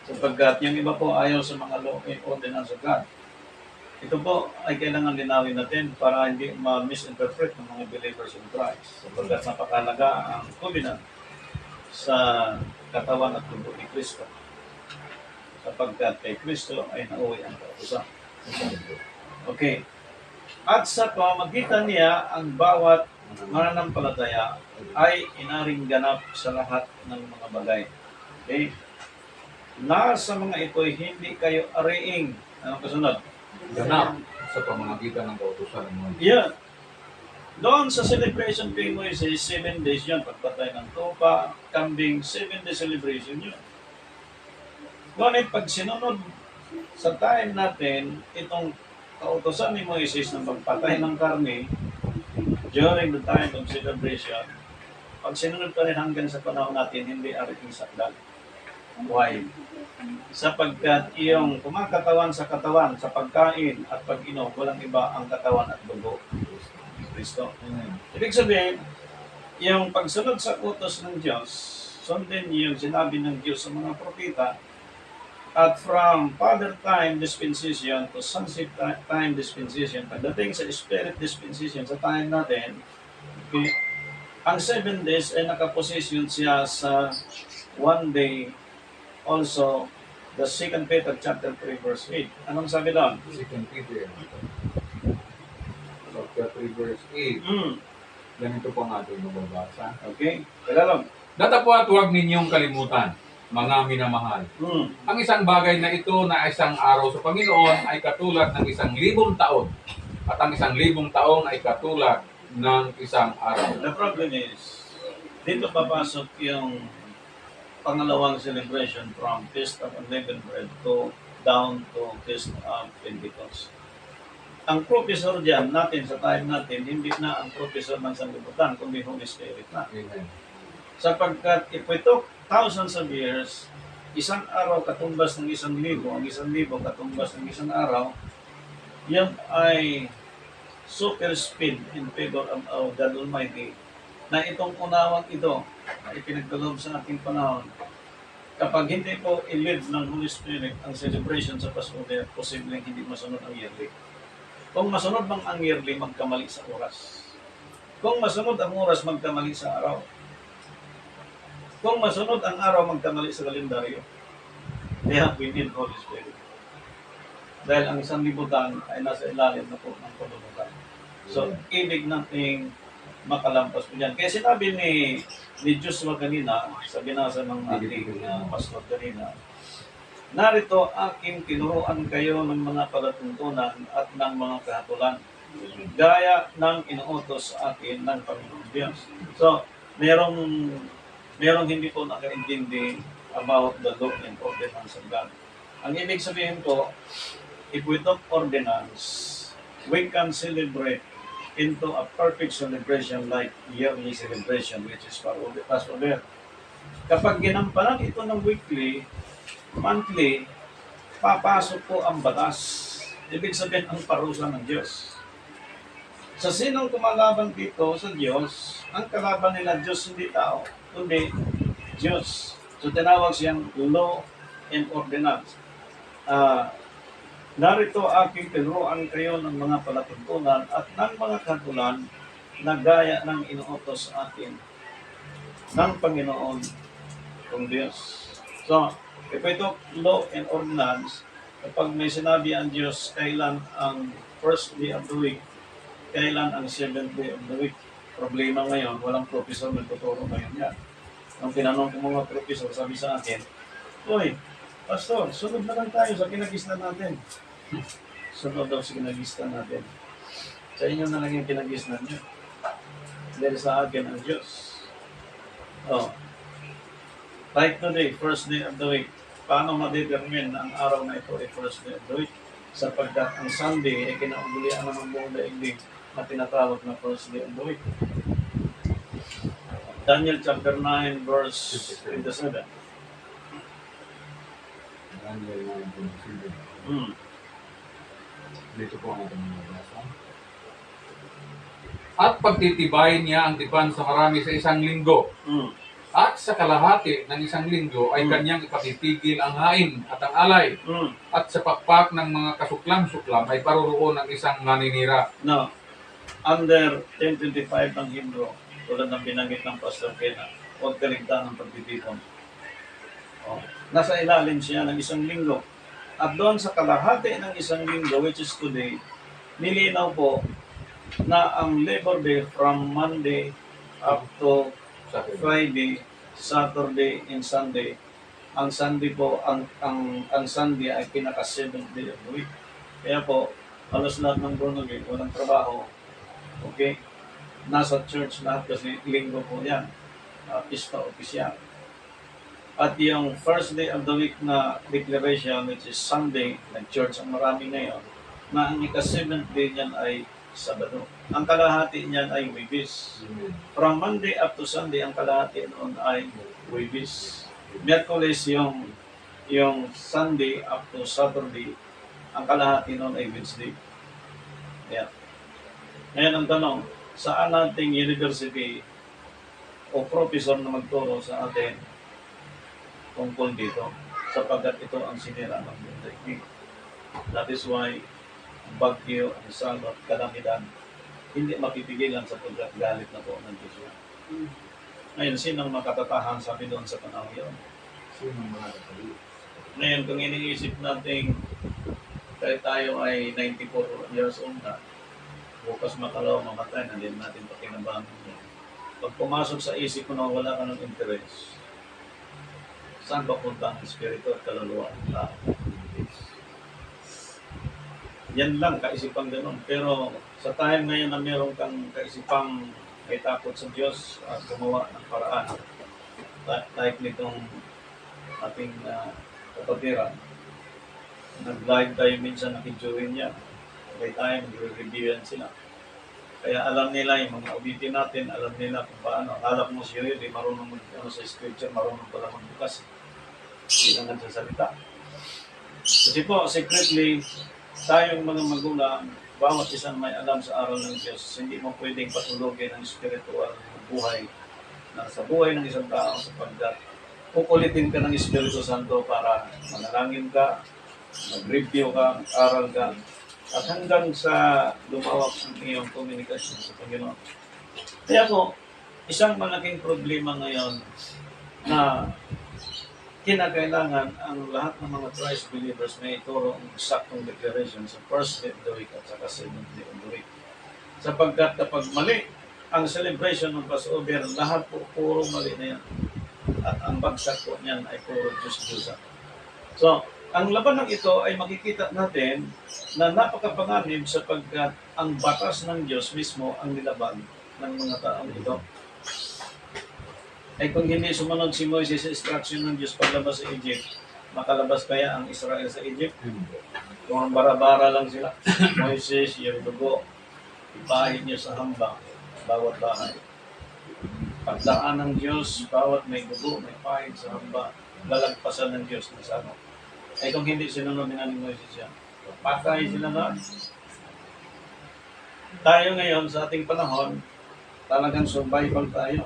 C: Sapagkat yung iba po ayaw sa mga law and ordinance of God. Ito po ay kailangan linawin natin para hindi ma-misinterpret ng mga believers in Christ. Sapagkat napakalaga ang covenant sa katawan at tubo ni Kristo. Sapagkat kay Kristo ay nauwi ang kautusan. Okay. At sa pamamagitan niya, ang bawat mananampalataya ay inaring ganap sa lahat ng mga bagay. Okay? Na sa mga ito'y hindi kayo ariing. Anong kasunod?
A: Ganap sa pamamagitan ng kautusan ng Moises.
C: Yeah. Doon sa celebration kay Moises, 7 days yun. Pagpatay ng tupa, kambing, 7 days celebration yun. Ngunit pag sinunod sa time natin, itong kautusan ni Moises ng pagpatay ng karne during the time of celebration, pag sinunod pa rin hanggang sa panahon natin, hindi ariing sakdal. Why? Sapagkat iyong kumakatawan sa katawan, sa pagkain at pag-inom, walang iba ang katawan at dugo ni Kristo. Ibig sabihin, yung pagsunod sa utos ng Diyos, sundin yung sinabi ng Diyos sa mga propeta, at from Father time dispensation to Sonship time dispensation, pagdating sa Spirit dispensation sa time natin, okay, ang 7 days ay nakaposisyon siya sa 1 day. Also, the 2 Peter chapter 3 verse 8. Anong sabi doon?
A: 2 Peter, chapter 3 verse 8. Ganito po ang ating mababasa.
C: Okay? Kaya lang.
A: Datapwat huwag ninyong kalimutan mga minamahal.
C: Mm.
A: Ang isang bagay na ito na isang araw sa Panginoon ay katulad ng 1,000 taon. At ang 1,000 taon ay katulad ng isang araw.
C: The problem is, dito papasok yung pangalawang celebration from Feast of Unleavened Bread to down to Feast of Pentecost. Ang professor dyan natin sa time natin, hindi na ang professor ng sanlibutan, kundi Holy Spirit na.
A: Amen.
C: Sapagkat if we took thousands of years, isang araw katumbas ng 1,000, ang 1,000 katumbas ng isang araw, yan ay super speed in favor of God Almighty na itong unawang ito na ipinagkaloob sa ating panahon. Kapag hindi po i-lead ng Holy Spirit ang celebration sa Passover, posibleng hindi masunod ang yearly. Kung masunod bang ang yearly, magkamali sa oras. Kung masunod ang oras, magkamali sa araw. Kung masunod ang araw, magkamali sa kalendaryo. Kaya we need Holy Spirit. Dahil ang 1,000 ay nasa ilalim na po ng pagbubutan. So, ibig nating makalampas po dyan. Kaya sinabi ni Joshua kanina, sa binasa ng ating pastor kanina, narito aking tinuruan kayo ng mga palatuntunan at ng mga kahatulan, gaya ng inuutos sa akin ng Panginoon Diyos. So, merong hindi po nakaintindi about the law and ordinance of God. Ang ibig sabihin po, if we talk ordinance, we can celebrate into a perfect celebration like yearly celebration, which is Passover. Kapag ginampanan ito ng weekly, monthly, papasok po ang batas. Ibig sabihin ang parusa ng Diyos. Sa sinong kumalaban dito sa Diyos, ang kalaban nila Diyos hindi tao, kundi Diyos. So tinawag siyang law and ordinance. Narito aking tinuruan kayo ng mga palatuntunan at ng mga kahatulan na gaya ng inuutos sa atin ng Panginoon kong Diyos. So, if we talk law and ordinance, kapag may sinabi ang Diyos, kailan ang first day of the week, kailan ang seventh day of the week. Problema ngayon, walang professor nagtuturo ngayon yan. Nung tinanong ko mga professor, sabi sa akin, "Uy, Pastor, sunod na lang tayo sa kinagisnan natin." Sunod daw sa kinagisnan natin. Sa inyo na lang yung kinagisnan nyo. Dahil sa akin ang Diyos. Oh. Like today, first day of the week, paano ma-determine na ang araw na ito ay first day of the week? Sapagkat ang Sunday ay kinaugulian ng buong daigdig na tinatawag na first day of the week. Daniel chapter 9 verse 27.
A: Dito po ang ating nabasa. At pagtitibayin niya ang tipan sa marami sa 1,000. At sa kalahati ng 1,000 ay kanyang ipatitigil ang hain at ang alay. At sa pakpak ng mga kasuklam-suklam ay paroroon ng isang naninira.
C: Now, under 1025 ng Hebrew, tulad ng binanggit ng Pastor Kena, huwag kaligtaan ng pagtitipon. Oh. Nasa ilalim siya ng 1,000. At doon sa kalahati ng 1,000, which is today, nilinaw po na ang Labor Day from Monday up to Friday, Saturday, and Sunday. Ang Sunday po, ang Sunday ay pinaka-7th day of the week. Kaya po, halos lahat ng born again, walang trabaho. Okay? Nasa church lahat kasi linggo po yan. Pista opisyal. At yung first day of the week na declaration, which is Sunday, nag-church ang marami ngayon, na ang ika-7th day niyan ay Sabado. Ang kalahati niyan ay Webis. From Monday up to Sunday, ang kalahati noon ay Webis. Miyerkules yung Sunday up to Saturday, ang kalahati noon ay Wednesday. Yeah. Ngayon ang tanong, saan nating university o professor na magturo sa atin tungkol dito? Sapagkat ito ang sinira ng technique. That is why bagyo, ang salot, kalamidad, hindi mapipigilan sa paggalit na po ng Diyos. Ngayon, sinong makatatahan sabi doon sa panahon yun? Ngayon, kung iniisip natin kahit tayo ay 94 years old na, bukas makalaw, mamatay, na din natin pakinabangan niya. Pag pumasok sa isip ko na wala ka ng interest, Saan papunta ang espiritu at kaluluwa ng tao? Yan lang, kaisipang ganun. Pero sa time ngayon na meron kang kaisipang may takot sa Diyos at gumawa ng paraan, type nitong ating kapatiran, nag-live tayo minsan nakijuin niya. May time, nag-reviewan sila. Kaya alam nila yung mga ubitin natin, alam nila kung paano. Alap mo siya yun, di marunong sa scripture, marunong pala magbukas. Hindi lang nagsasalita. Kasi po, secretly, tayong mga magulang, bawat isang may alam sa aral ng Diyos, hindi mo pwedeng patulogin ang spiritual buhay na sa buhay ng isang tao sapagkat kukulitin ka ng Espiritu Santo para manalangin ka, mag-review ka, aral ka, at hanggang sa lumawak ang iyong komunikasyon sa Panginoon. Kaya po, isang malaking problema ngayon na kinakailangan ang lahat ng mga Christ believers may ituro ang saktong declaration sa first day of the week at saka second day of the week. Sapagkat kapag mali ang celebration ng Passover, lahat po puro mali na yan. At ang bagsak po niyan ay puro Diyos-Diyosa. So, ang labanang ito ay makikita natin na napakapanganib sapagkat ang batas ng Diyos mismo ang nilaban ng mga taong ito. Ay kung hindi sumunod si Moises sa instruction ng Diyos paglabas sa Egypt, makalabas kaya ang Israel sa Egypt? Kung ang bara-bara lang sila, Moises, yung dugo, ipahin niyo sa hamba, bawat bahay. Pagdaan ng Diyos, bawat may dugo, may pahid sa hamba, lalagpasan ng Diyos na sana. Ay kung hindi sinunod ni Moises yan, patay sila na. Tayo ngayon sa ating panahon, talagang survival tayo.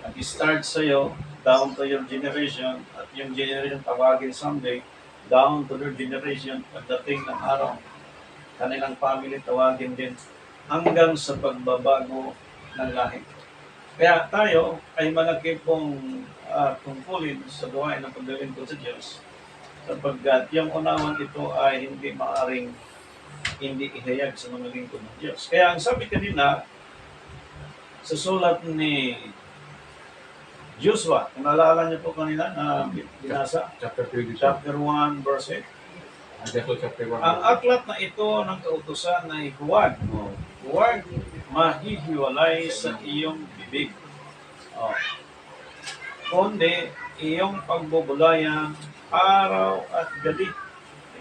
C: Nag-start sa'yo, down to your generation, at yung generation tawagin someday, down to their generation, pagdating ng araw, kanilang family tawagin din, hanggang sa pagbabago ng lahi. Kaya tayo ay malaki pong tungkulin sa gawain ng paglilingkod sa Diyos, sapagkat yung unawan ito ay hindi maaring hindi ihayag sa mga lingkod ng Diyos. Kaya ang sabi kanina, sa sulat ni Joshua, kung naalala niyo po kanina na binasa,
A: Chapter 22.
C: chapter 1, verse 8.
A: Andito chapter 1.
C: Ang aklat na ito ng kautusan ay huwag mahihiwalay sa iyong bibig. Kundi iyong pagbubulayan araw at gabi.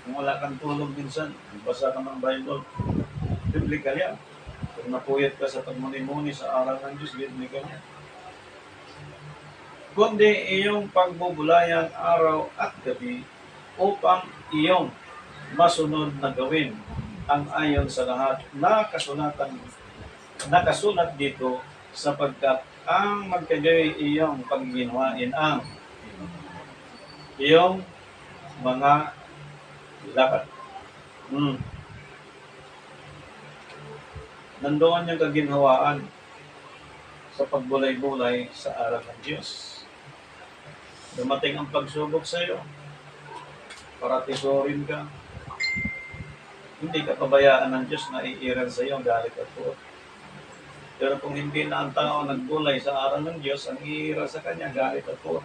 C: Kung wala kang tulog minsan, basa ka ng Bible, biblical yan. Kung napuyat ka sa pagmuni-muni sa aral ng Diyos, biblical yan. Kundi iyong pagbubulayan araw at gabi upang iyong masunod na gawin ang ayon sa lahat na nakasulat dito sapagkat ang magkagay iyong pagginawain ang iyong mga lakad. Nandoon yung kaginhawaan sa pagbulay-bulay sa aral ng Diyos. Dumating ang pagsubok sa iyo, para tisorin ka. Hindi ka pabayaan ng Diyos na iiral sa iyo ang galit at puot. Pero kung hindi na ang tao nagbulay sa aral ng Diyos, ang iiral sa kanya, galit at puot.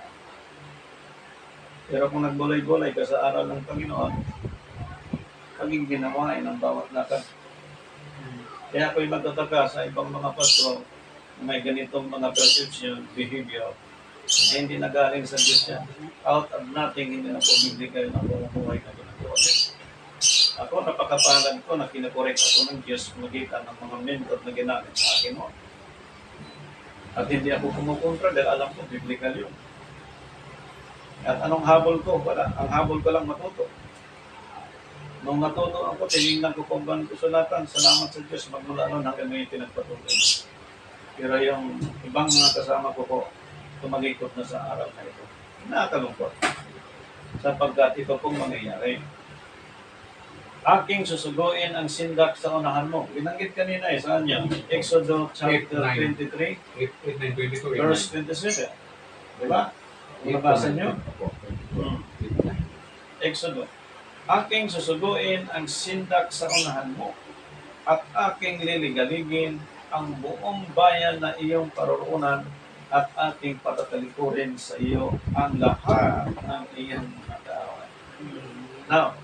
C: Pero kung nagbulay-bulay ka sa aral ng Panginoon, maging ginawain ang bawat lakad. Kaya ako'y magtataka sa ibang mga pastor na may ganitong mga perception, behavior, na hindi nagaling sa Diyos yan. Out of nothing, hindi na po bibigay ng buhay na ginagawa niya. Ako, napakapalad ko na kinakorek ako ng Diyos magitan ng mga mentor na ginamit sa akin mo. At hindi ako kumukontra dahil alam ko, biblical yun. At anong habol ko? Wala. Ang habol ko lang matuto. Nung natuto ako, tinignan ko kung gaano ko sulatan. Salamat sa Diyos, magmula noon hanggang ngayon pinagpatuloy. Pero yung ibang mga kasama ko po, tumagikot na sa aral na ito. Nakakalungkot. Sapagkat ito pong mangyayari. Aking susuguin ang sindak sa unahan mo. Binanggit kanina saan yan? Exodus chapter 23,
A: 8:9:22.
C: verse 27. Diba? Nabasa nyo? Exodus. Aking susuguin ang sindak sa unahan mo at aking liligaligin ang buong bayan na iyong paroroonan at ating patatalikurin sa iyo ang lahat ng iyong mga kaaway. Now,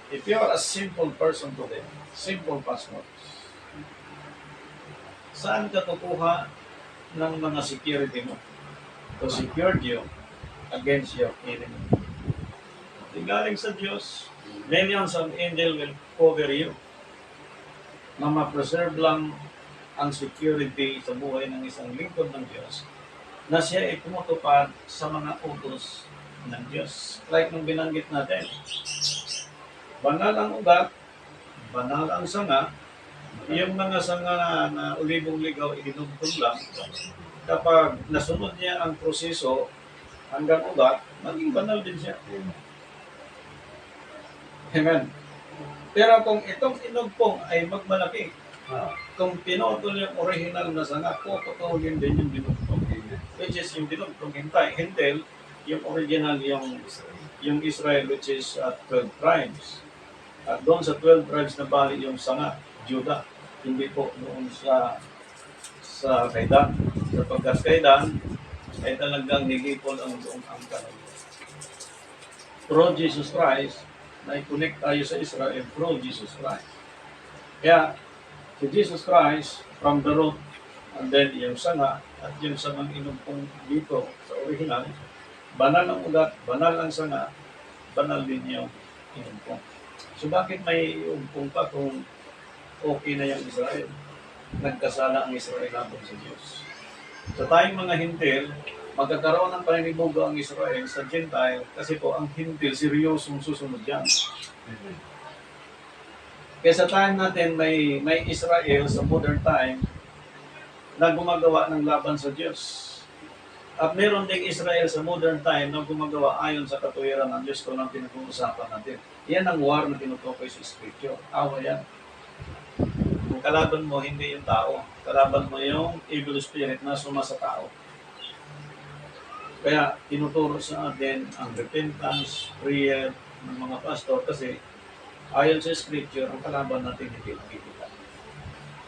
C: if you are a simple person today, simple passport, saan ka kukuha ng mga security mo to secure you against your enemy? Di galing sa Diyos, millions of angels will cover you na ma-preserve lang ang security sa buhay ng isang lingkod ng Diyos na siya ay tumutupad sa mga utos ng Diyos. Like nung binanggit natin, banal ang ugat, banal ang sanga, yung mga sanga na ulibong ligaw, iginugtong lang, kapag nasunod niya ang proseso hanggang ugat, maging banal din siya. Amen. Pero kung itong inugpong ay magmalaki, kung pinutol yung original na sanga, puputulin din yung dinugtong. Which is yung dinugtong hintel, yung original yung Israel, which is 12 tribes. At doon sa 12 tribes na bali yung sanga, Judah, hindi po doon sa Kaidan. Sapagkat Kaidan ay talagang nilipol ang buong angkan. Through Jesus Christ, na-connect tayo sa Israel through Jesus Christ. Kaya, si Jesus Christ, from the root, and then yung sanga, at yung sangang inumpong dito sa original, banal ang ugat, banal ang sanga, banal din yung inumpong. So bakit may umpong pa kung okay na yung Israel? Nagkasala ang Israel laban sa Diyos. Sa tayong mga hintil, magkakaroon ng paninibugo ang Israel sa Gentile kasi po ang hintil seryosong susunod yan. Kaya sa time natin may Israel sa modern time na gumagawa ng laban sa Diyos. At meron ding Israel sa modern time na gumagawa ayon sa katuwiran ng Diyos kung ang pinag-uusapan natin. Yan ang war na tinutukoy sa Scripture. Awa yan. Ang kalaban mo hindi yung tao. Kalaban mo yung evil spirit na suma sa tao. Kaya tinuturo sa atin ang repentance, prayer ng mga pastor kasi ayon sa Scripture, ang kalaban natin hindi nakikita.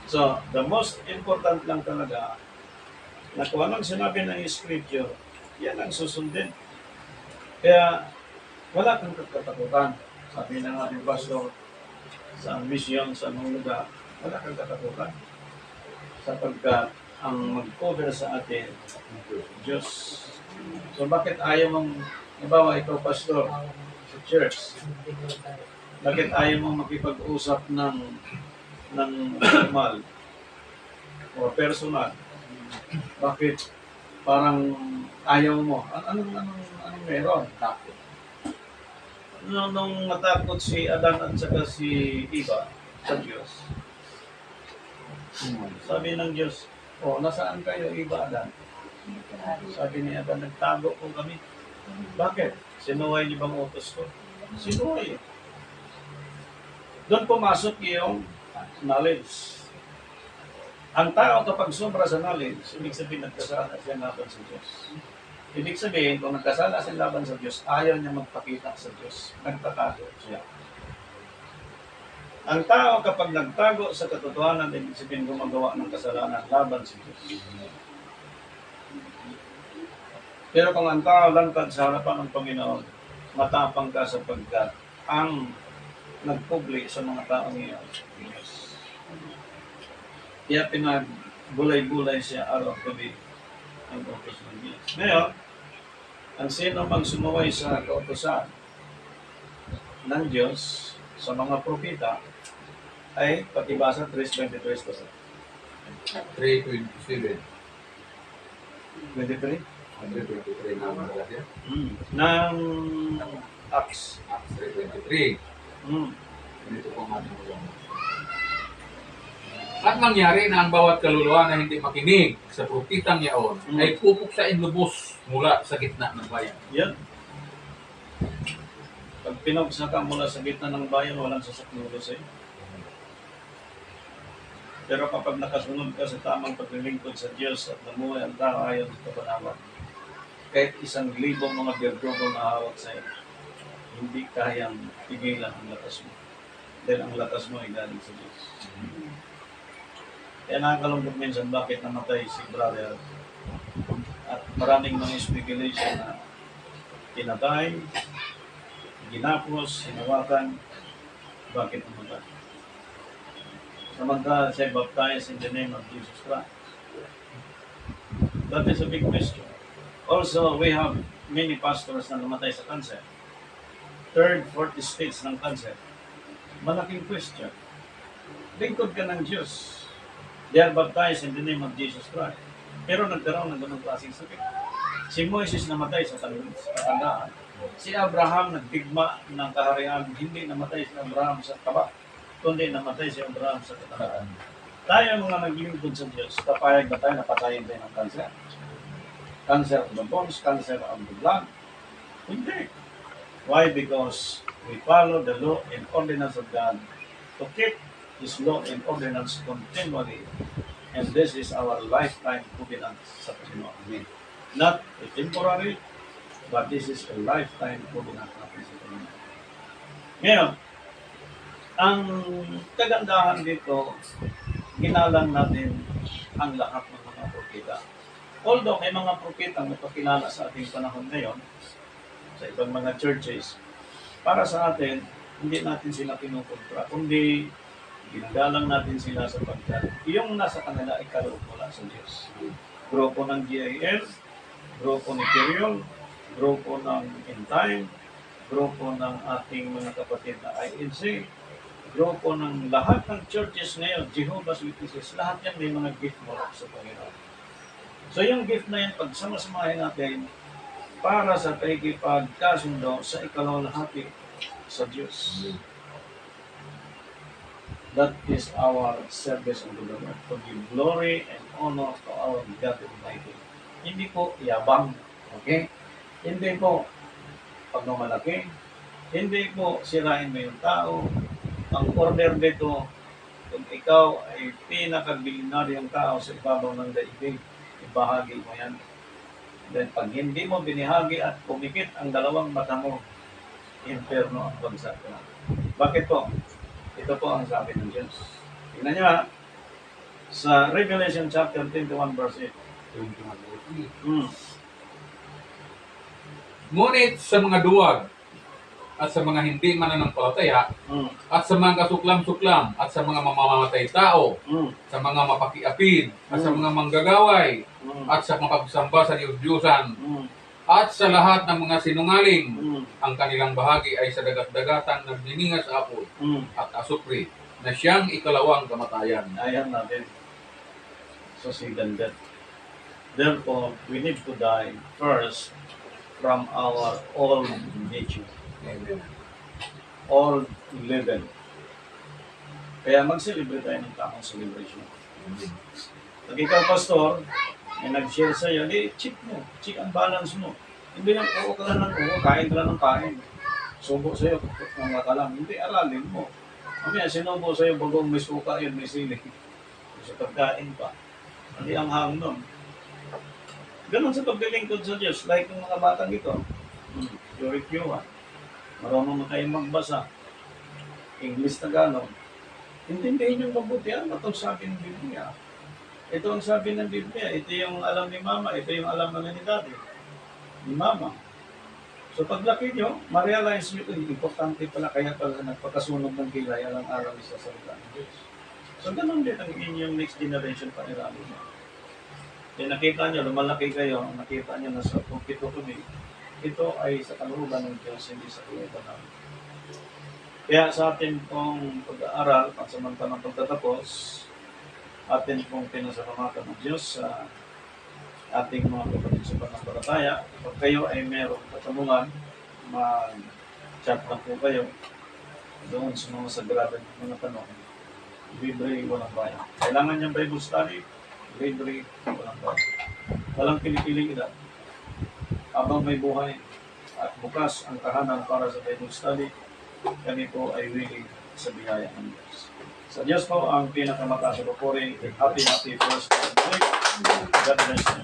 C: So, the most important lang talaga na kung anong sinabi ng Scripture, yan ang susundin. Kaya wala kang katakutan. Sabi ng ating pastor sa mission sa mga lugar, wala kang katakutan. Sapagkat ang mag-cover sa atin, Diyos. So bakit ayaw mong, nabawa ikaw pastor sa church, bakit ayaw mong makipag-usap ng normal o personal? Bakit parang ayaw mo? Anong meron? Takot. Nung matakot si Adan at saka si Eva sa Diyos, sabi ng Diyos, nasaan kayo, Eva, Adan? Sabi ni Adan, nagtago po kami. Bakit? Sinuway niyo bang utos ko? Sinuway. Doon pumasok yung knowledge. Ang tao kapag sobra sa knowledge, ibig sabihin nagkasala siya laban sa Diyos. Ibig sabihin, kung nagkasala siya laban sa Diyos, ayaw niya magpakita sa Diyos. Nagtatago siya. Ang tao kapag nagtago sa katotohanan, ibig sabihin gumagawa ng kasalanan laban sa Diyos. Pero kung ang tao lantad sa harapan ng Panginoon, matapang ka sapagkat ang nagpubli sa mga taong iyon. Kaya pinagbulay-bulay siya araw-gabi ang utos ng Diyos. Ngayon, ang sino mang sumuway sa kautosan ng Diyos sa mga propita ay patibasa 3:23 pa sa
A: 3:27.
C: 23?
A: 3:23 na ang mga siya.
C: Ng Acts.
A: Acts 3:23. Dito po ang ating ulang. At nangyari na ang bawat kaluluwa na hindi makinig sa propitang yaon ay pupuksain lubos mula sa gitna ng bayan.
C: Yan. Pag pinagsa ka mula sa gitna ng bayan, walang sasaknulo sa'yo. Pero kapag nakasunod ka sa tamang paglilingkod sa Diyos at namuhay ang tao ayon sa kapanawan, kahit 1,000 mga berdugo na hawak sa'yo, hindi kayang pigilan ang lakas mo. Dahil ang lakas mo ay galing sa Diyos. Kaya nakakalungkot minsan bakit namatay si brother At maraming mga speculation na pinatay, ginapos, hinawakan, bakit namatay? Samantala siya baptized in the name of Jesus Christ. That is a big question. Also, we have many pastors na namatay sa cancer. Third, fourth stage ng cancer. Malaking question. Lingkod ka ng Diyos. They are baptized in the name of Jesus Christ. Pero nagkaroon ng ganong klaseng sakit. Si Moises namatay sa katandaan. Si Abraham nagdigma ng kaharian. Hindi namatay si Abraham sa taba, kundi namatay si Abraham sa katandaan. Tayo mga naglingkod sa Diyos, kapayag na tayo napatayin tayo ng cancer. Cancer of the bones, cancer of the blood. Hindi. Why? Because we follow the law and ordinance of God to keep His law and ordinance continually. And this is our lifetime covenant sa Panginoon. Not a temporary, but this is a lifetime covenant natin sa Panginoon. Ngayon, ang kagandahan dito, ginalang natin ang lahat ng mga propeta. Although may mga propeta ang napakilala sa ating panahon ngayon, sa ibang mga churches, para sa atin, hindi natin sila kinukontra, kundi ginagalang natin sila sapagkat yung nasa kanila ay kaloob mula sa Diyos. Grupo ng GIL, grupo ni Kiriol, grupo ng In Time, grupo ng ating mga kapatid na INC, grupo ng lahat ng churches ngayon, Jehovah's Witnesses, lahat yan may mga gift mula sa Panginoon. So yung gift na yan, pagsama-samahin natin para sa pagkikipagkasundo sa ikalawalhati sa Diyos. That is our service unto the Lord, to give glory and honor to our God Almighty. Hindi po yabang, okay? Hindi po pagmamalaki, hindi po sirain mo yung tao. Ang order dito, kung ikaw ay pinakabilinaryong tao sa ibabaw ng daigdig, ibahagi mo yan. Then pag hindi mo binihagi at pumikit ang dalawang mata mo, inferno ang bagsak na. Bakit po? Ito po ang sabi ng Diyos. Tingnan nyo ha, sa Revelation chapter 21 verse 8.
A: Ngunit sa mga duwag at sa mga hindi mananampalataya at sa mga kasuklam-suklam at sa mga mamamatay tao, sa mga mapakiapid at sa mga manggagaway at sa mapagsamba sa Diyos-Diyosan at sa lahat ng mga sinungaling, ang kanilang bahagi ay sa dagat-dagatang nagdiningas sa apoy at asupri na siyang ikalawang kamatayan.
C: Ayan natin. So, second death. Therefore, we need to die first from our old nature.
A: Amen.
C: Old level. Kaya mag-celebrate tayo ng tamang celebration. Pag ikaw, pastor, may nag-share sa'yo, check mo. Check ang balance mo. Hindi lang, oo ka lang ng oo, kain ka lang ng kain. Subo sa'yo, mga ka lang. Hindi, aralin mo. Mamaya, sinubo sa'yo, bagong may suka yun, may sili. Sa pagkain pa. Hindi ang hang nun. Ganon sa paglilingkod sa Diyos, like yung mga batang ito. Pure. Marunong na kayong magbasa. English, Tagalog. Intindihin yung mabuti. Ano itong sabi ng Biblia? Ito ang sabi ng Biblia. Ito yung alam ni Mama. Ito yung alam na ni Daddy. Ni Mama. So paglaki nyo, ma-realize nyo, importante pala kaya pala nagpakasunog ng kilay alang-araw sa salita ng Diyos. So ganun din ang inyong next generation pa nila. Kaya nakita nyo, lumalaki kayo, nakita nyo na sa pulpito kami, ito ay sa kalooban ng Diyos, hindi sa kalooban namin. Kaya sa atin pong pag-aaral, pansamantalang pagtatapos, atin pong pinasalamatan ng Diyos sa ating mga kapatid sa pananampalataya. Kung kayo ay mayroong katanungan, mag-chat na po kayo doon sa mga sagrada ng mga tanong. Libre, walang bayan. Kailangan niyang Bible study, libre, walang bayan. Walang pinipiling edad. Habang may buhay at bukas ang tahanan para sa Bible study, kami po ay willing sa biyaya ng Diyos. Sa Diyos po ang pinakamataas na papuri. Happy first week. God bless you.